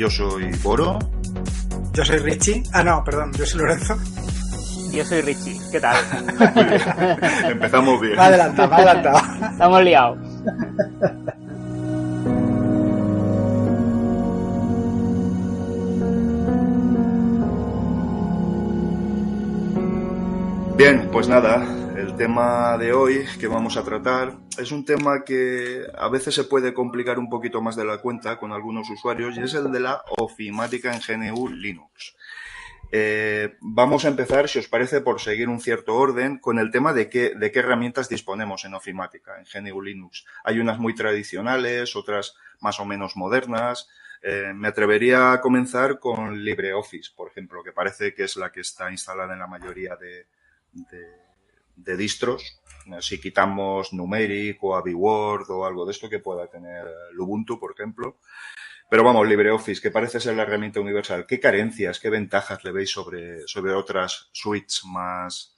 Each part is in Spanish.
Yo soy Boro. Yo soy Richie. Ah, no, perdón, yo soy Lorenzo. Yo soy Richie. ¿Qué tal? Muy bien. Empezamos bien. Me ha adelantado. Estamos liados. Bien, pues nada, el tema de hoy que vamos a tratar es un tema que a veces se puede complicar un poquito más de la cuenta con algunos usuarios y es el de la ofimática en GNU Linux. Vamos a empezar, si os parece, por seguir un cierto orden con el tema de qué herramientas disponemos en ofimática, en GNU Linux. Hay unas muy tradicionales, otras más o menos modernas. Me atrevería a comenzar con LibreOffice, por ejemplo, que parece que es la que está instalada en la mayoría de distros. Si quitamos Numeric o AbiWord o algo de esto que pueda tener Ubuntu, por ejemplo. Pero vamos, LibreOffice, que parece ser la herramienta universal. ¿Qué carencias, qué ventajas le veis sobre otras suites más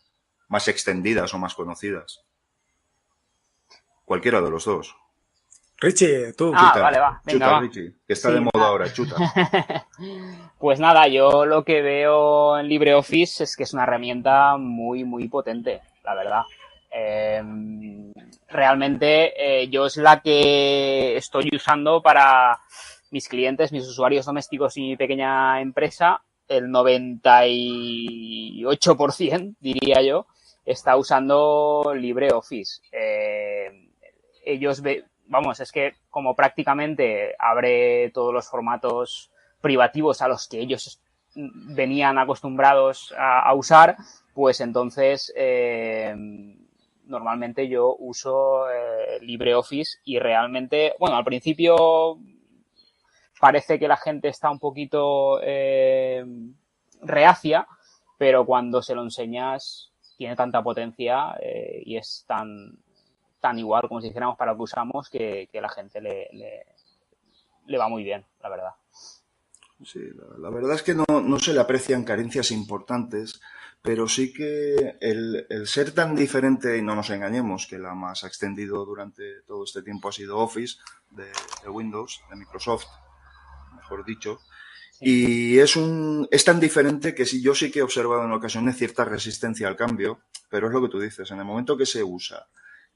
extendidas o más conocidas? Cualquiera de los dos. Richie, tú. Chuta, vale, va. Venga, chuta, va. Richie, que está de moda ahora, chuta. Pues nada, yo lo que veo en LibreOffice es que es una herramienta muy, muy potente, la verdad. Realmente yo es la que estoy usando para mis clientes, mis usuarios domésticos y mi pequeña empresa. El 98%, diría yo, está usando LibreOffice. Vamos, es que como prácticamente abre todos los formatos privativos a los que ellos venían acostumbrados a usar, pues entonces normalmente yo uso LibreOffice y realmente, bueno, al principio parece que la gente está un poquito reacia, pero cuando se lo enseñas tiene tanta potencia y es tan igual como si dijéramos para lo que usamos que la gente le va muy bien, la verdad. Sí, la verdad es que no se le aprecian carencias importantes, pero sí que el ser tan diferente, y no nos engañemos, que la más extendido durante todo este tiempo ha sido Office de Windows, de Microsoft, mejor dicho, sí. Y es tan diferente que yo sí que he observado en ocasiones cierta resistencia al cambio, pero es lo que tú dices, en el momento que se usa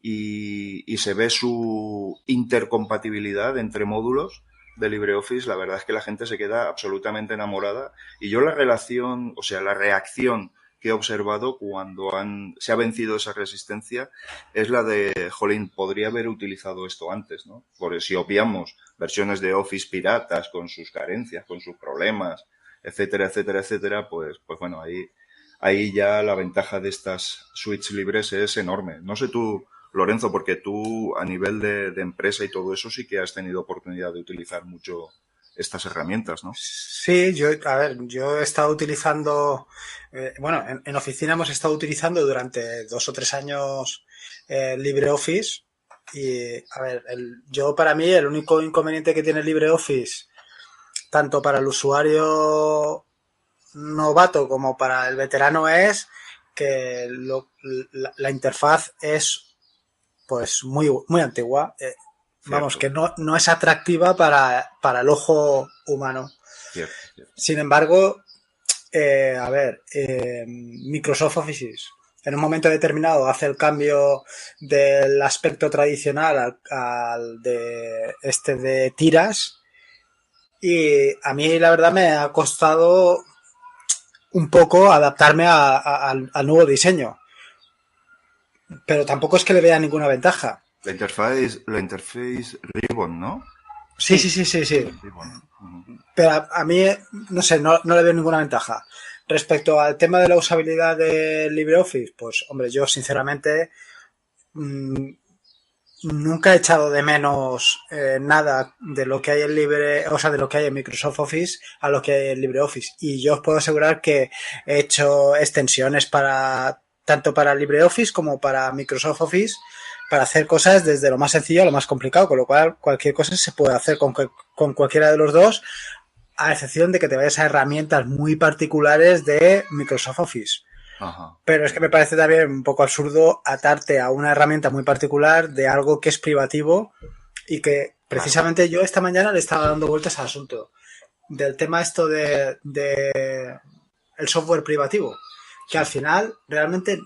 y se ve su intercompatibilidad entre módulos de LibreOffice, la verdad es que la gente se queda absolutamente enamorada. Y yo la reacción que he observado cuando se ha vencido esa resistencia es la de, jolín, podría haber utilizado esto antes, ¿no? Porque si obviamos versiones de Office piratas con sus carencias, con sus problemas, etcétera, etcétera, etcétera, pues bueno, ahí ya la ventaja de estas suites libres es enorme. No sé tú, Lorenzo, porque tú a nivel de empresa y todo eso sí que has tenido oportunidad de utilizar mucho estas herramientas, ¿no? Sí, yo he estado utilizando, en oficina hemos estado utilizando durante 2 o 3 años LibreOffice y, yo para mí el único inconveniente que tiene LibreOffice, tanto para el usuario novato como para el veterano, es que la interfaz es pues muy, muy antigua. Vamos, que no es atractiva para el ojo humano. Cierto. Sin embargo, Microsoft Office en un momento determinado hace el cambio del aspecto tradicional al de tiras, y a mí la verdad me ha costado un poco adaptarme al nuevo diseño, pero tampoco es que le vea ninguna ventaja. La interface Ribbon, ¿no? Sí. Pero a mí, no sé, no le veo ninguna ventaja. Respecto al tema de la usabilidad de LibreOffice, pues, hombre, yo sinceramente nunca he echado de menos nada de lo que hay en de lo que hay en Microsoft Office a lo que hay en LibreOffice. Y yo os puedo asegurar que he hecho extensiones tanto para LibreOffice como para Microsoft Office, para hacer cosas desde lo más sencillo a lo más complicado, con lo cual cualquier cosa se puede hacer con cualquiera de los dos, a excepción de que te vayas a herramientas muy particulares de Microsoft Office. Ajá. Pero es que me parece también un poco absurdo atarte a una herramienta muy particular de algo que es privativo y que precisamente yo esta mañana le estaba dando vueltas al asunto. del tema esto de el software privativo, que al final realmente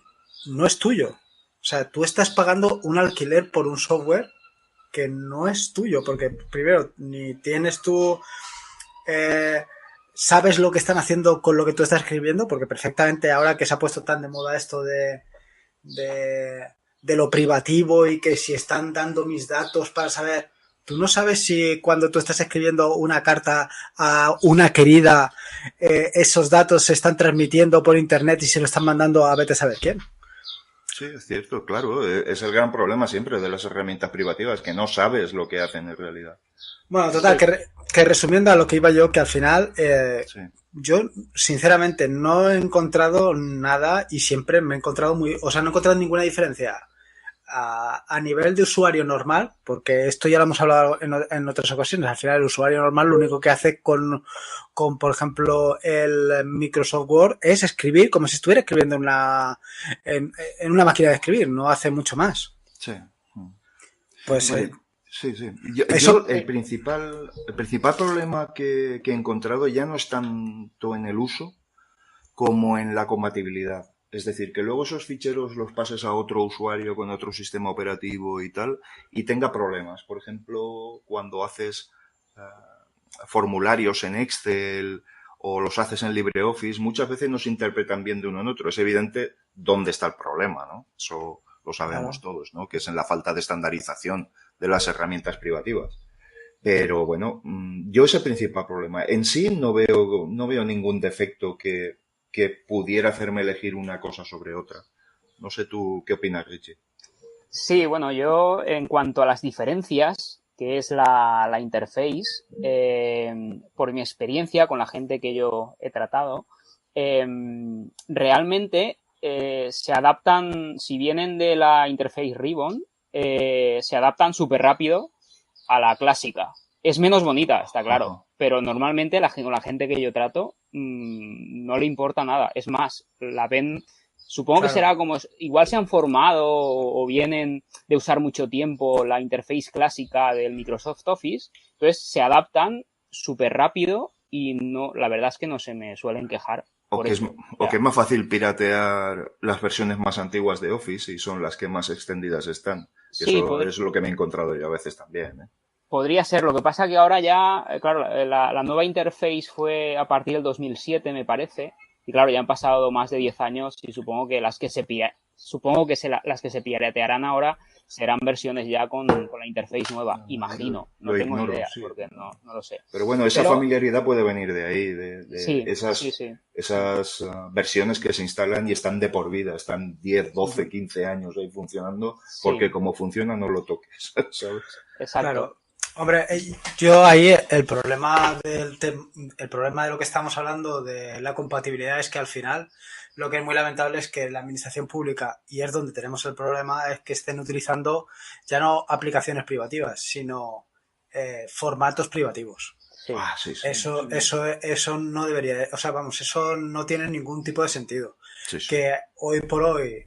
no es tuyo. O sea, tú estás pagando un alquiler por un software que no es tuyo, porque primero ni tienes tú, sabes lo que están haciendo con lo que tú estás escribiendo, porque perfectamente ahora que se ha puesto tan de moda esto de, de lo privativo y que si están dando mis datos para saber, tú no sabes si cuando tú estás escribiendo una carta a una querida, esos datos se están transmitiendo por internet y se lo están mandando a vete a saber quién. Sí, es cierto, claro. Es el gran problema siempre de las herramientas privativas, que no sabes lo que hacen en realidad. Bueno, total, que resumiendo a lo que iba yo, que al final Sí. yo sinceramente no he encontrado nada y siempre me he encontrado no he encontrado ninguna diferencia a nivel de usuario normal, porque esto ya lo hemos hablado en otras ocasiones. Al final el usuario normal lo único que hace con por ejemplo, el Microsoft Word es escribir como si estuviera escribiendo en una máquina de escribir, no hace mucho más. Sí. Pues Sí, sí. eso, El principal problema que he encontrado ya no es tanto en el uso como en la compatibilidad. Es decir, que luego esos ficheros los pases a otro usuario con otro sistema operativo y tal, y tenga problemas. Por ejemplo, cuando haces formularios en Excel o los haces en LibreOffice, muchas veces no se interpretan bien de uno en otro. Es evidente dónde está el problema, ¿no? Eso lo sabemos todos, ¿no? Que es en la falta de estandarización de las herramientas privativas. Pero bueno, yo ese principal problema. En sí no veo ningún defecto que pudiera hacerme elegir una cosa sobre otra. No sé tú qué opinas, Richie. Sí, bueno, yo en cuanto a las diferencias, que es la interface, por mi experiencia con la gente que yo he tratado, realmente se adaptan, si vienen de la interface Ribbon, se adaptan súper rápido a la clásica. Es menos bonita, está claro, Ajá. pero normalmente con la gente que yo trato no le importa nada. Es más, la ven, supongo que será como, igual se han formado o vienen de usar mucho tiempo la interface clásica del Microsoft Office, entonces se adaptan súper rápido y no, la verdad es que no se me suelen quejar. O que es más fácil piratear las versiones más antiguas de Office y son las que más extendidas están. Y Sí, eso es lo que me he encontrado yo a veces también, ¿eh? podría ser. Lo que pasa que ahora ya, claro, la nueva interface fue a partir del 2007, me parece. Y claro, ya han pasado más de 10 años y supongo que las que se piratearán ahora serán versiones ya con la interface nueva. Imagino. No Lo tengo ni ignoro, idea, sí. porque no lo sé. Pero bueno, esa familiaridad puede venir de ahí, de Sí, esas, sí. esas versiones que se instalan y están de por vida, están 10, 12, 15 años ahí funcionando, porque Sí. como funciona no lo toques, ¿sabes? Exacto. claro. Hombre, yo ahí el problema el problema de lo que estamos hablando de la compatibilidad es que al final lo que es muy lamentable es que la administración pública, y es donde tenemos el problema, es que estén utilizando ya no aplicaciones privativas, sino formatos privativos. Sí. Sí. Eso no debería, o sea, vamos, eso no tiene ningún tipo de sentido. Sí. Que hoy por hoy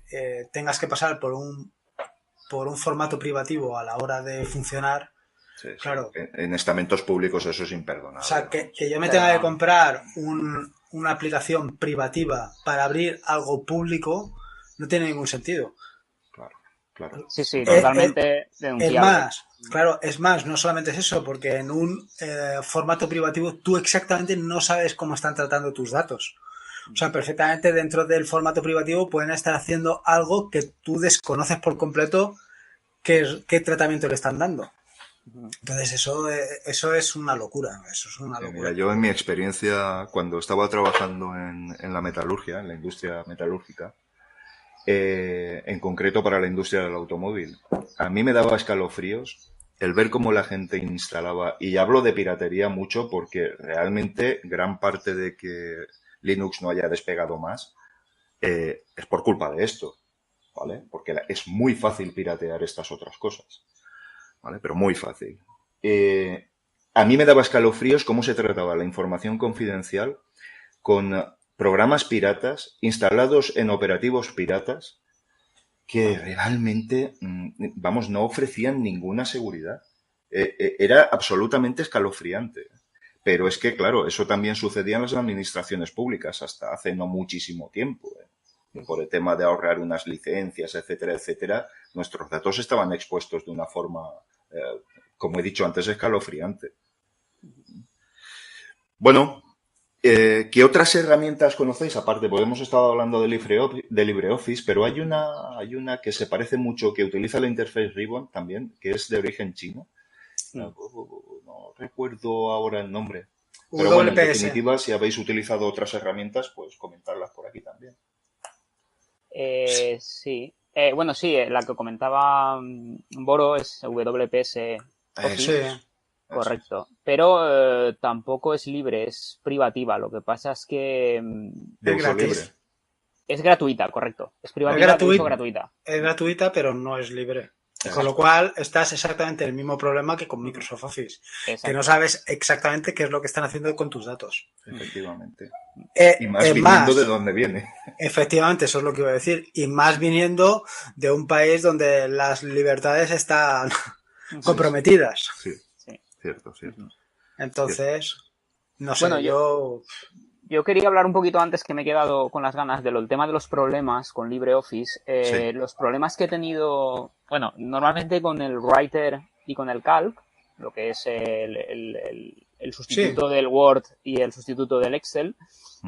tengas que pasar por un formato privativo a la hora de funcionar. Sí. Claro. En estamentos públicos eso es imperdonable. O sea, que yo me tenga que comprar una aplicación privativa para abrir algo público no tiene ningún sentido. Claro. Sí, totalmente denunciable. Es más, no solamente es eso, porque en un formato privativo tú exactamente no sabes cómo están tratando tus datos. O sea, perfectamente dentro del formato privativo pueden estar haciendo algo que tú desconoces por completo qué tratamiento le están dando. Entonces eso es una locura. Eso es una locura. Mira, yo en mi experiencia, cuando estaba trabajando en la metalurgia, en la industria metalúrgica, en concreto para la industria del automóvil, a mí me daba escalofríos el ver cómo la gente instalaba, y hablo de piratería mucho porque realmente gran parte de que Linux no haya despegado más es por culpa de esto, ¿vale? Porque es muy fácil piratear estas otras cosas, ¿vale? Pero muy fácil. A mí me daba escalofríos cómo se trataba la información confidencial con programas piratas instalados en operativos piratas que realmente, no ofrecían ninguna seguridad. Era absolutamente escalofriante. Pero es que, claro, eso también sucedía en las administraciones públicas hasta hace no muchísimo tiempo. Por el tema de ahorrar unas licencias, etcétera, etcétera, nuestros datos estaban expuestos de una forma, como he dicho antes, escalofriante. Bueno, ¿qué otras herramientas conocéis? Aparte, pues hemos estado hablando de LibreOffice, pero hay una que se parece mucho, que utiliza la interface Ribbon también, que es de origen chino. No recuerdo ahora el nombre. Pero bueno, en WPS. definitiva, si habéis utilizado otras herramientas, pues comentarlas por aquí también. Sí. Bueno, sí, la que comentaba Boro es WPS Office. Sí. Correcto. Pero tampoco es libre, es privativa. Lo que pasa es que De Es uso gratis. libre. es gratuita, correcto. Es privativa de uso gratuita. Es gratuita, pero no es libre. Exacto. Con lo cual, estás exactamente en el mismo problema que con Microsoft Office. Exacto. Que no sabes exactamente qué es lo que están haciendo con tus datos. Efectivamente. Y más más viniendo de dónde viene. Efectivamente, eso es lo que iba a decir. Y más viniendo de un país donde las libertades están comprometidas. Sí, cierto. Entonces, no sé, bueno, yo quería hablar un poquito antes, que me he quedado con las ganas, del tema de los problemas con LibreOffice. Sí. Los problemas que he tenido, bueno, normalmente con el Writer y con el Calc, lo que es el sustituto del Word y el sustituto del Excel.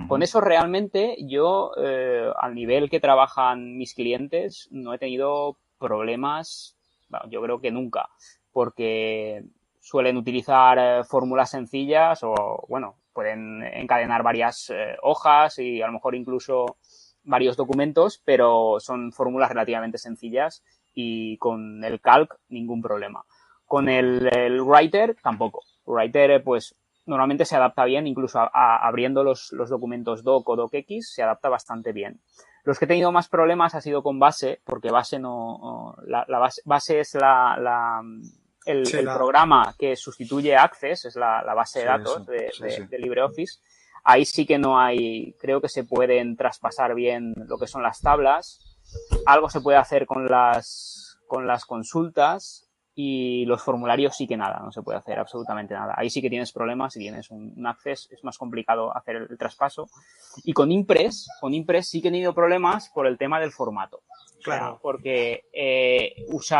Con eso realmente yo, al nivel que trabajan mis clientes, no he tenido problemas, bueno, yo creo que nunca, porque suelen utilizar fórmulas sencillas o, bueno, pueden encadenar varias hojas y a lo mejor incluso varios documentos, pero son fórmulas relativamente sencillas, y con el Calc ningún problema. Con el Writer tampoco. Writer, pues normalmente se adapta bien, incluso abriendo los documentos doc o docx, se adapta bastante bien. Los que he tenido más problemas ha sido con Base, porque Base no, Base es el programa que sustituye Access, es la base de datos de LibreOffice. Ahí sí que no hay, creo que se pueden traspasar bien lo que son las tablas. Algo se puede hacer con las consultas, y los formularios sí que nada, no se puede hacer absolutamente nada. Ahí sí que tienes problemas. Si tienes un Access es más complicado hacer el traspaso. Y con Impress sí que he tenido problemas por el tema del formato. Claro. O sea, porque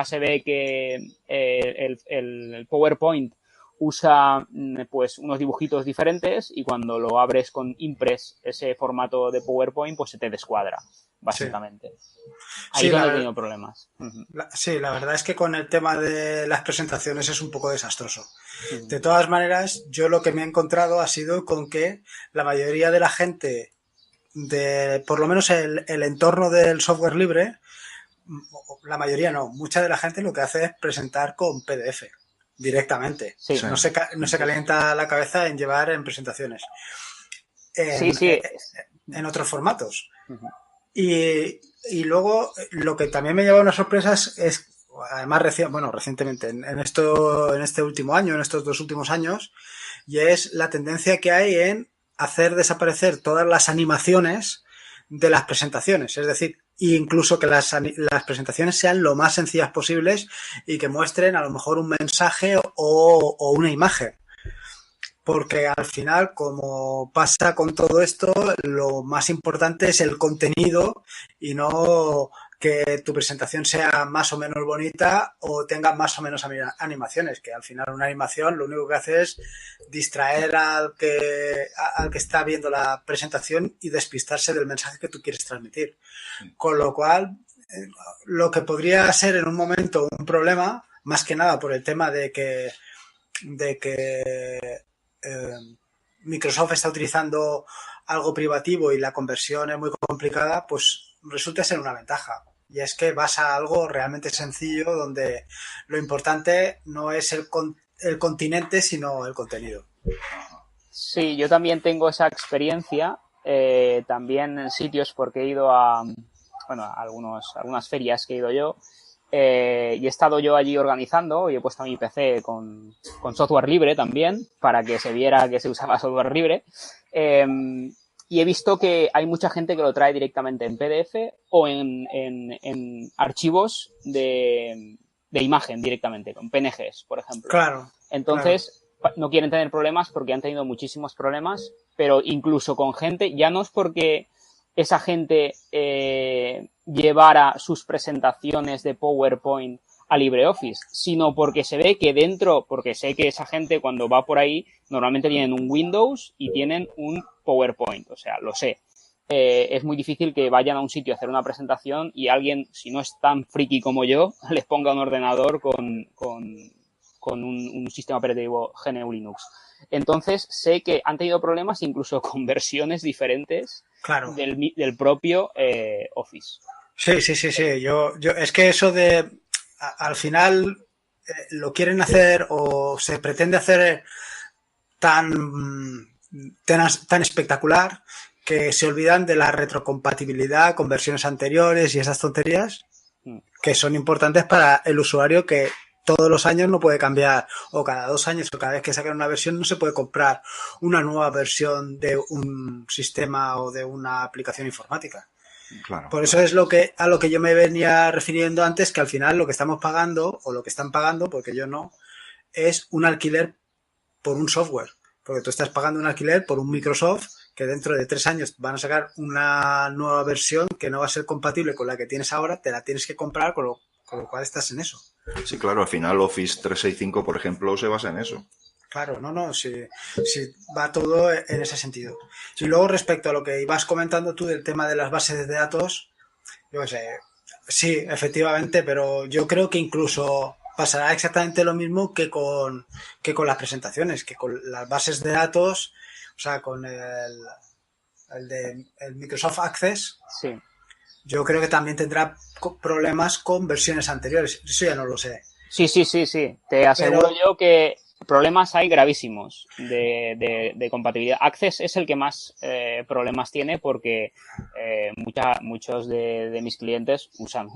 se ve que el PowerPoint usa pues unos dibujitos diferentes, y cuando lo abres con Impress, ese formato de PowerPoint, pues se te descuadra, básicamente. Ahí no he tenido problemas. La verdad es que con el tema de las presentaciones es un poco desastroso. De todas maneras, yo lo que me he encontrado ha sido con que la mayoría de la gente, por lo menos el entorno del software libre, la mayoría no, mucha de la gente lo que hace es presentar con PDF directamente. Sí. No se calienta la cabeza en llevar en presentaciones. En otros formatos. Y luego, lo que también me lleva a unas sorpresas es, además, recientemente, en este último año, en estos 2 últimos años, y es la tendencia que hay en hacer desaparecer todas las animaciones de las presentaciones. Es decir, incluso que las presentaciones sean lo más sencillas posibles y que muestren a lo mejor un mensaje o una imagen. Porque al final, como pasa con todo esto, lo más importante es el contenido y no que tu presentación sea más o menos bonita o tenga más o menos animaciones, que al final una animación lo único que hace es distraer al que está viendo la presentación y despistarse del mensaje que tú quieres transmitir. Con lo cual, lo que podría ser en un momento un problema, más que nada por el tema de que Microsoft está utilizando algo privativo y la conversión es muy complicada, pues resulta ser una ventaja. Y es que vas a algo realmente sencillo, donde lo importante no es el continente, sino el contenido. Sí, yo también tengo esa experiencia, también en sitios, porque he ido a algunas ferias que he ido yo, y he estado yo allí organizando, y he puesto mi PC con software libre también, para que se viera que se usaba software libre, y he visto que hay mucha gente que lo trae directamente en PDF o en archivos de imagen directamente, con PNGs, por ejemplo. Claro. Entonces, no quieren tener problemas porque han tenido muchísimos problemas, pero incluso con gente, ya no es porque esa gente llevara sus presentaciones de PowerPoint a LibreOffice, sino porque se ve que dentro, porque sé que esa gente cuando va por ahí normalmente tienen un Windows y tienen un PowerPoint, o sea, lo sé. Es muy difícil que vayan a un sitio a hacer una presentación y alguien, si no es tan friki como yo, les ponga un ordenador con un sistema operativo GNU Linux. Entonces sé que han tenido problemas incluso con versiones diferentes Claro. del propio Office. Sí. Yo, es que eso de al final lo quieren hacer o se pretende hacer tan espectacular que se olvidan de la retrocompatibilidad con versiones anteriores y esas tonterías que son importantes para el usuario, que todos los años no puede cambiar, o cada 2 años o cada vez que saquen una versión no se puede comprar una nueva versión de un sistema o de una aplicación informática. Claro, Por eso es a lo que yo me venía refiriendo antes, que al final lo que estamos pagando, o lo que están pagando, porque yo no, es un alquiler por un software. Porque tú estás pagando un alquiler por un Microsoft que dentro de 3 años van a sacar una nueva versión que no va a ser compatible con la que tienes ahora, te la tienes que comprar, con lo cual estás en eso. Sí, claro, al final Office 365, por ejemplo, se basa en eso. Claro, sí, va todo en ese sentido. Y luego respecto a lo que ibas comentando tú del tema de las bases de datos, yo sé, sí, efectivamente, pero yo creo que incluso pasará exactamente lo mismo que con las presentaciones, que con las bases de datos, o sea, con el Microsoft Access. Sí. Yo creo que también tendrá problemas con versiones anteriores. Eso ya no lo sé. Sí. Te aseguro yo que problemas hay gravísimos de compatibilidad. Access es el que más problemas tiene porque muchos de mis clientes usan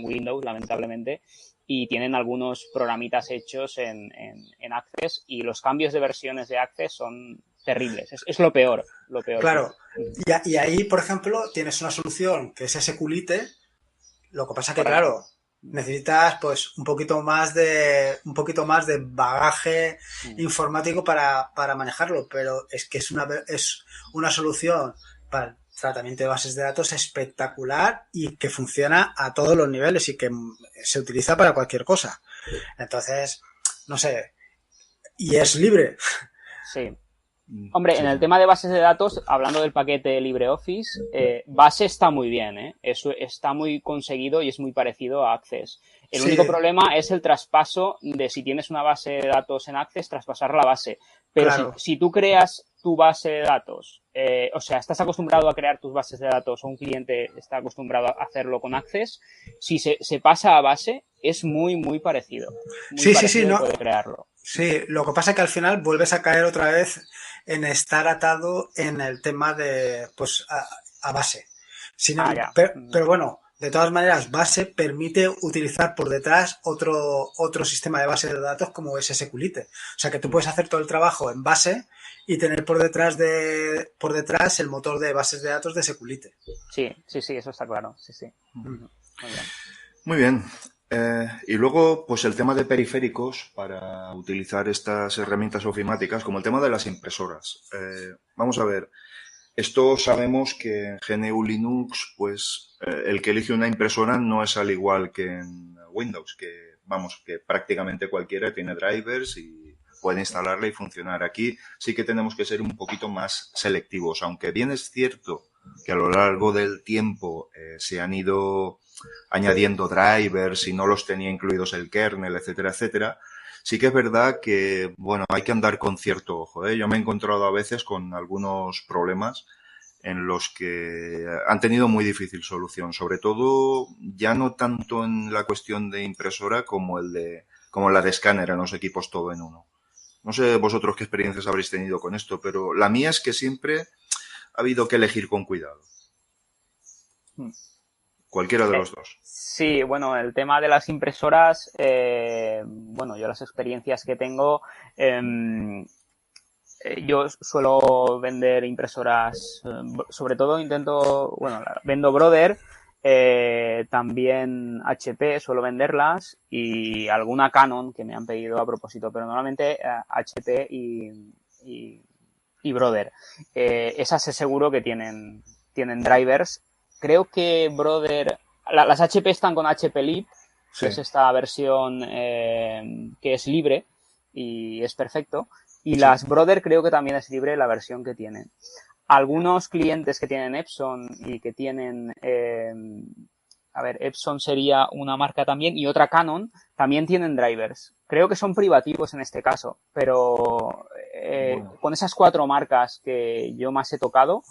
Windows, lamentablemente, y tienen algunos programitas hechos en Access, y los cambios de versiones de Access son terribles. Es lo peor. Claro. Y ahí, por ejemplo, tienes una solución que es SQLite. Lo que pasa que, claro, necesitas pues un poquito más de bagaje informático para manejarlo, pero es que es una solución para el tratamiento de bases de datos espectacular y que funciona a todos los niveles y que se utiliza para cualquier cosa. Entonces, no sé, y es libre. Sí. Hombre, en el tema de bases de datos, hablando del paquete LibreOffice, Base está muy bien, ¿eh? Eso está muy conseguido y es muy parecido a Access. El único problema es el traspaso de, si tienes una base de datos en Access, traspasar la base. Pero claro, si tú creas tu base de datos, o sea, estás acostumbrado a crear tus bases de datos, o un cliente está acostumbrado a hacerlo con Access, si se pasa a base, es muy parecido. Muy parecido, no puede crearlo. Sí, lo que pasa es que al final vuelves a caer otra vez en estar atado en el tema de, pues, a base. Pero bueno, de todas maneras, base permite utilizar por detrás otro sistema de base de datos como es SQLite. O sea que tú puedes hacer todo el trabajo en base y tener por detrás el motor de bases de datos de SQLite. Sí, eso está claro. Sí. Muy bien. Muy bien. Y luego, pues el tema de periféricos para utilizar estas herramientas ofimáticas, como el tema de las impresoras. Vamos a ver, esto sabemos que en GNU Linux, pues el que elige una impresora no es al igual que en Windows, que prácticamente cualquiera tiene drivers y puede instalarla y funcionar. Aquí sí que tenemos que ser un poquito más selectivos, aunque bien es cierto que a lo largo del tiempo se han ido añadiendo drivers y no los tenía incluidos el kernel, etcétera, etcétera. Sí que es verdad que, bueno, hay que andar con cierto ojo, ¿eh? Yo me he encontrado a veces con algunos problemas en los que han tenido muy difícil solución, sobre todo ya no tanto en la cuestión de impresora como la de escáner en los equipos todo en uno. No sé vosotros qué experiencias habréis tenido con esto, pero la mía es que siempre ha habido que elegir con cuidado. Cualquiera de los dos. Sí, bueno, el tema de las impresoras, bueno, yo las experiencias que tengo, yo suelo vender impresoras, sobre todo vendo Brother, También HP suelo venderlas y alguna Canon que me han pedido a propósito, pero normalmente HP y Brother. Esas es seguro que tienen drivers. Creo que Brother... las HP están con HP Lib, Sí. que es esta versión que es libre y es perfecto. Y Sí. las Brother creo que también es libre la versión que tienen. Algunos clientes que tienen Epson y que tienen... Epson sería una marca también y otra Canon también tienen drivers. Creo que son privativos en este caso, pero Bueno. con esas 4 marcas que yo más he tocado,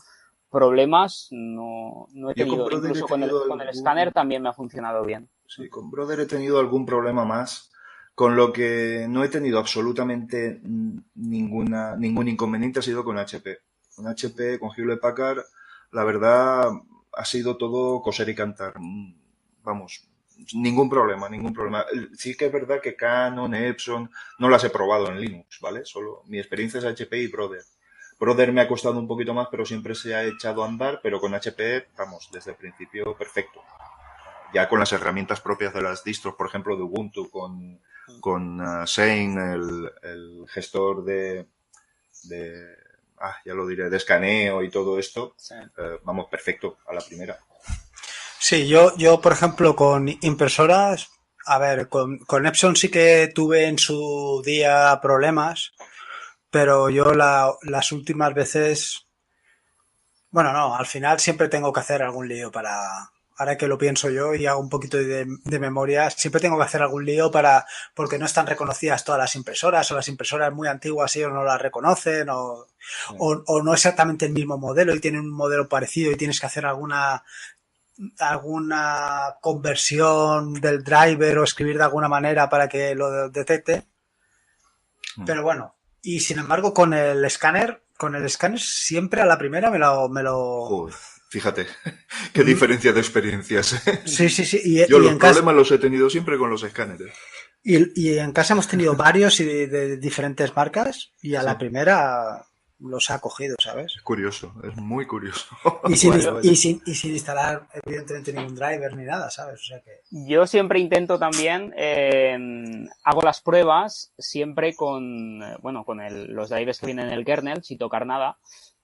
problemas no he Yo con tenido. Brother Incluso he tenido con el algún- escáner también me ha funcionado bien. Sí, con Brother he tenido algún problema más, con lo que no he tenido absolutamente ningún inconveniente ha sido con HP. Con HP, con Hewlett Packard, la verdad ha sido todo coser y cantar. Vamos, ningún problema, ningún problema. Sí que es verdad que Canon, Epson, no las he probado en Linux, ¿vale? Solo mi experiencia es HP y Brother. Brother me ha costado un poquito más, pero siempre se ha echado a andar, pero con HP, vamos, desde el principio perfecto. Ya con las herramientas propias de las distros, por ejemplo, de Ubuntu, con Shane, el gestor ya lo diré, de escaneo y todo esto, Sí. vamos, perfecto, a la primera. Sí, yo por ejemplo, con impresoras, a ver, con Epson sí que tuve en su día problemas, pero yo las últimas veces, bueno, no, al final siempre tengo que hacer algún lío ahora que lo pienso yo y hago un poquito de memoria, siempre tengo que hacer algún lío porque no están reconocidas todas las impresoras, o las impresoras muy antiguas ellos no las reconocen, o no exactamente el mismo modelo y tienen un modelo parecido y tienes que hacer alguna conversión del driver o escribir de alguna manera para que lo detecte. Pero bueno, y sin embargo con el escáner siempre a la primera me lo... Joder, fíjate, qué diferencia de experiencias. Sí. Yo Y los en problemas casa, los he tenido siempre con los escáneres. y en casa hemos tenido varios y de diferentes marcas y a la Sí. primera los ha cogido, ¿sabes? Es curioso, es muy curioso. Y sin, Vaya, vaya. y sin instalar evidentemente ningún driver ni nada, ¿sabes? O sea que... Yo siempre intento también, hago las pruebas siempre con los drivers que vienen en el kernel, sin tocar nada,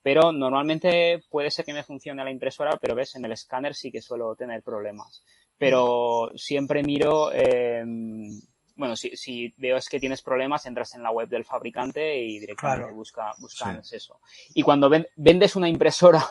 pero normalmente puede ser que me funcione la impresora, pero ves, en el escáner sí que suelo tener problemas. Pero siempre miro, si veo es que tienes problemas, entras en la web del fabricante y directamente Claro. buscas Sí. eso. Y cuando vendes una impresora,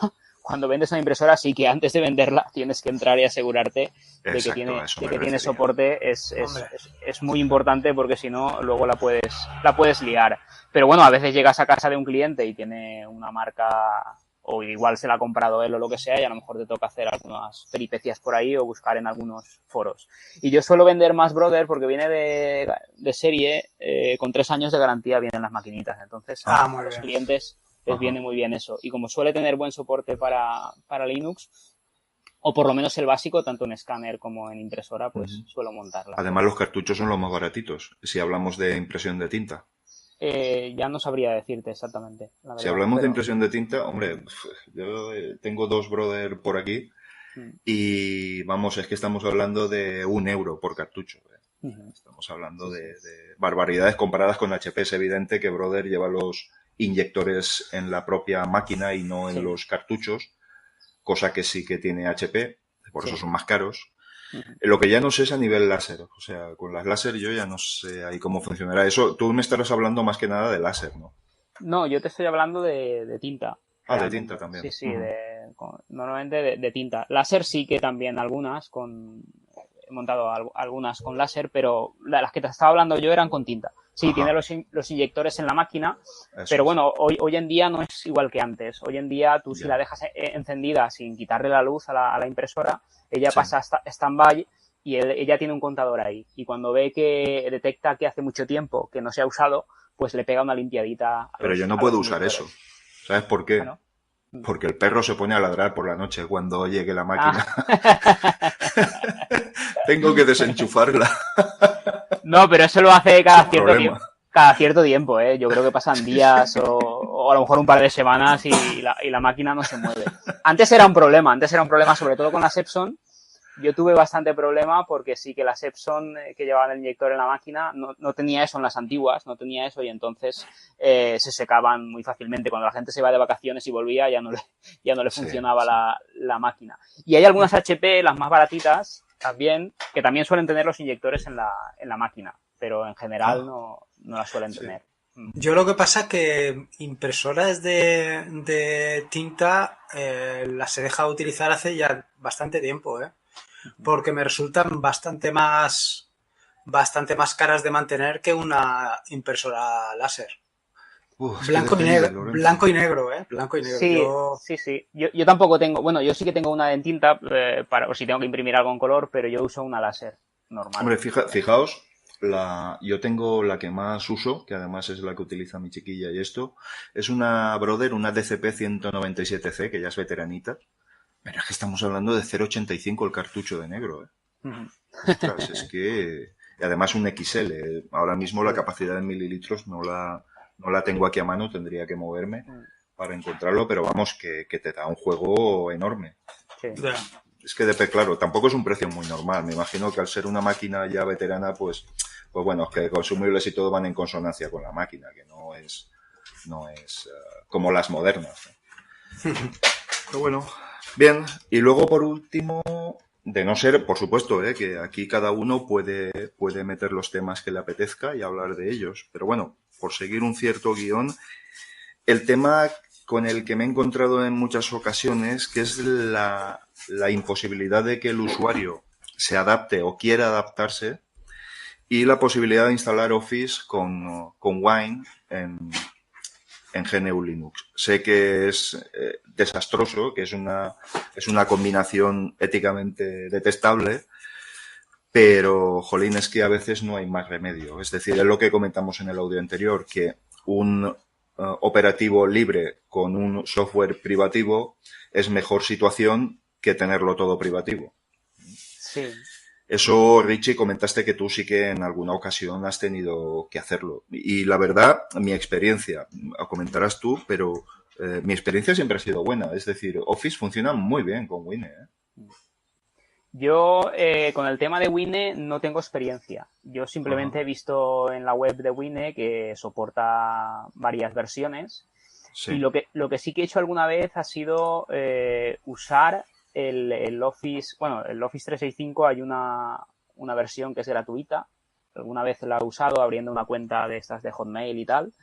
sí que antes de venderla tienes que entrar y asegurarte de que Exacto, tiene, a eso de me que tiene refería. soporte. Hombre. Es muy importante porque si no, luego la puedes liar. Pero bueno, a veces llegas a casa de un cliente y tiene una marca, o igual se la ha comprado él o lo que sea, y a lo mejor te toca hacer algunas peripecias por ahí o buscar en algunos foros. Y yo suelo vender más Brother porque viene de serie, con 3 años de garantía vienen las maquinitas. Entonces, a Muy los bien. clientes les viene muy bien eso. Y como suele tener buen soporte para Linux, o por lo menos el básico, tanto en escáner como en impresora, pues suelo montarla. Además, los cartuchos son los más baratitos, si hablamos de impresión de tinta. Ya no sabría decirte exactamente, la verdad. Si hablamos de pero- impresión de tinta, hombre, yo tengo 2 Brother por aquí y vamos, es que estamos hablando de 1 euro por cartucho. Estamos hablando de barbaridades comparadas con HP. Es evidente que Brother lleva los inyectores en la propia máquina y no en los cartuchos, cosa que sí que tiene HP, por eso son más caros. Lo que ya no sé es a nivel láser, o sea, con las láser yo ya no sé ahí cómo funcionará eso. Tú me estarás hablando más que nada de láser, ¿no? No, yo te estoy hablando de tinta. Ah, de realmente. tinta también. Sí, normalmente de tinta. Láser sí que también he montado algunas con láser, pero las que te estaba hablando yo eran con tinta. Sí, Ajá. tiene los inyectores en la máquina, Eso pero es. bueno, hoy en día no es igual que antes. Hoy en día tú si Ya. la dejas encendida sin quitarle la luz a la impresora, ella Sí. pasa a stand-by y ella tiene un contador ahí. Y cuando ve que detecta que hace mucho tiempo que no se ha usado, pues le pega una limpiadita a Pero los, yo no a puedo los usar eso. inyectores. ¿Sabes por qué? Bueno. Porque el perro se pone a ladrar por la noche cuando oye que la máquina... Tengo que desenchufarla. No, pero eso lo hace cada cierto Problema. tiempo. Cada cierto tiempo, ¿eh? Yo creo que pasan días o a lo mejor un par de semanas y la máquina no se mueve. Antes era un problema sobre todo con las Epson, Yo tuve bastante problema porque sí que las Epson que llevaban el inyector en la máquina no tenía eso en las antiguas, no tenía eso y entonces se secaban muy fácilmente. Cuando la gente se iba de vacaciones y volvía ya no le funcionaba la máquina. Y hay algunas HP, las más baratitas, también, que también suelen tener los inyectores en la máquina, pero en general no las suelen tener. Yo lo que pasa es que impresoras de tinta las he dejado de utilizar hace ya bastante tiempo, porque me resultan bastante más caras de mantener que una impresora láser. Blanco y negro, blanco y negro. Sí, sí. Yo tampoco tengo, bueno, yo sí que tengo una en tinta o si tengo que imprimir algo en color, pero yo uso una láser normal. Hombre, fijaos, yo tengo la que más uso, que además es la que utiliza mi chiquilla y esto, es una Brother, una DCP-197C, que ya es veteranita, pero es que estamos hablando de 0,85 el cartucho de negro, Ostras, es que... Y además un XL, ahora mismo la capacidad en mililitros no la tengo aquí a mano, tendría que moverme para encontrarlo, pero vamos, que te da un juego enorme. Sí. Es que claro, tampoco es un precio muy normal. Me imagino que al ser una máquina ya veterana, pues bueno, que consumibles y todo van en consonancia con la máquina, que no es como las modernas. Pero bueno, bien. Y luego, por último, de no ser, por supuesto, que aquí cada uno puede meter los temas que le apetezca y hablar de ellos. Pero bueno, por seguir un cierto guión, el tema con el que me he encontrado en muchas ocasiones, que es la imposibilidad de que el usuario se adapte o quiera adaptarse, y la posibilidad de instalar Office con Wine en GNU Linux. Sé que es desastroso, que es una combinación éticamente detestable, pero, jolín, es que a veces no hay más remedio. Es decir, es lo que comentamos en el audio anterior, que un operativo libre con un software privativo es mejor situación que tenerlo todo privativo. Sí. Eso, Richie, comentaste que tú sí que en alguna ocasión has tenido que hacerlo. Y la verdad, mi experiencia, comentarás tú, pero mi experiencia siempre ha sido buena. Es decir, Office funciona muy bien con Wine. Yo con el tema de Wine no tengo experiencia. Yo simplemente he visto en la web de Wine que soporta varias versiones. Sí. Y lo que sí que he hecho alguna vez ha sido usar el Office, bueno, el Office 365 hay una versión que es gratuita. Alguna vez la he usado abriendo una cuenta de estas de Hotmail y tal.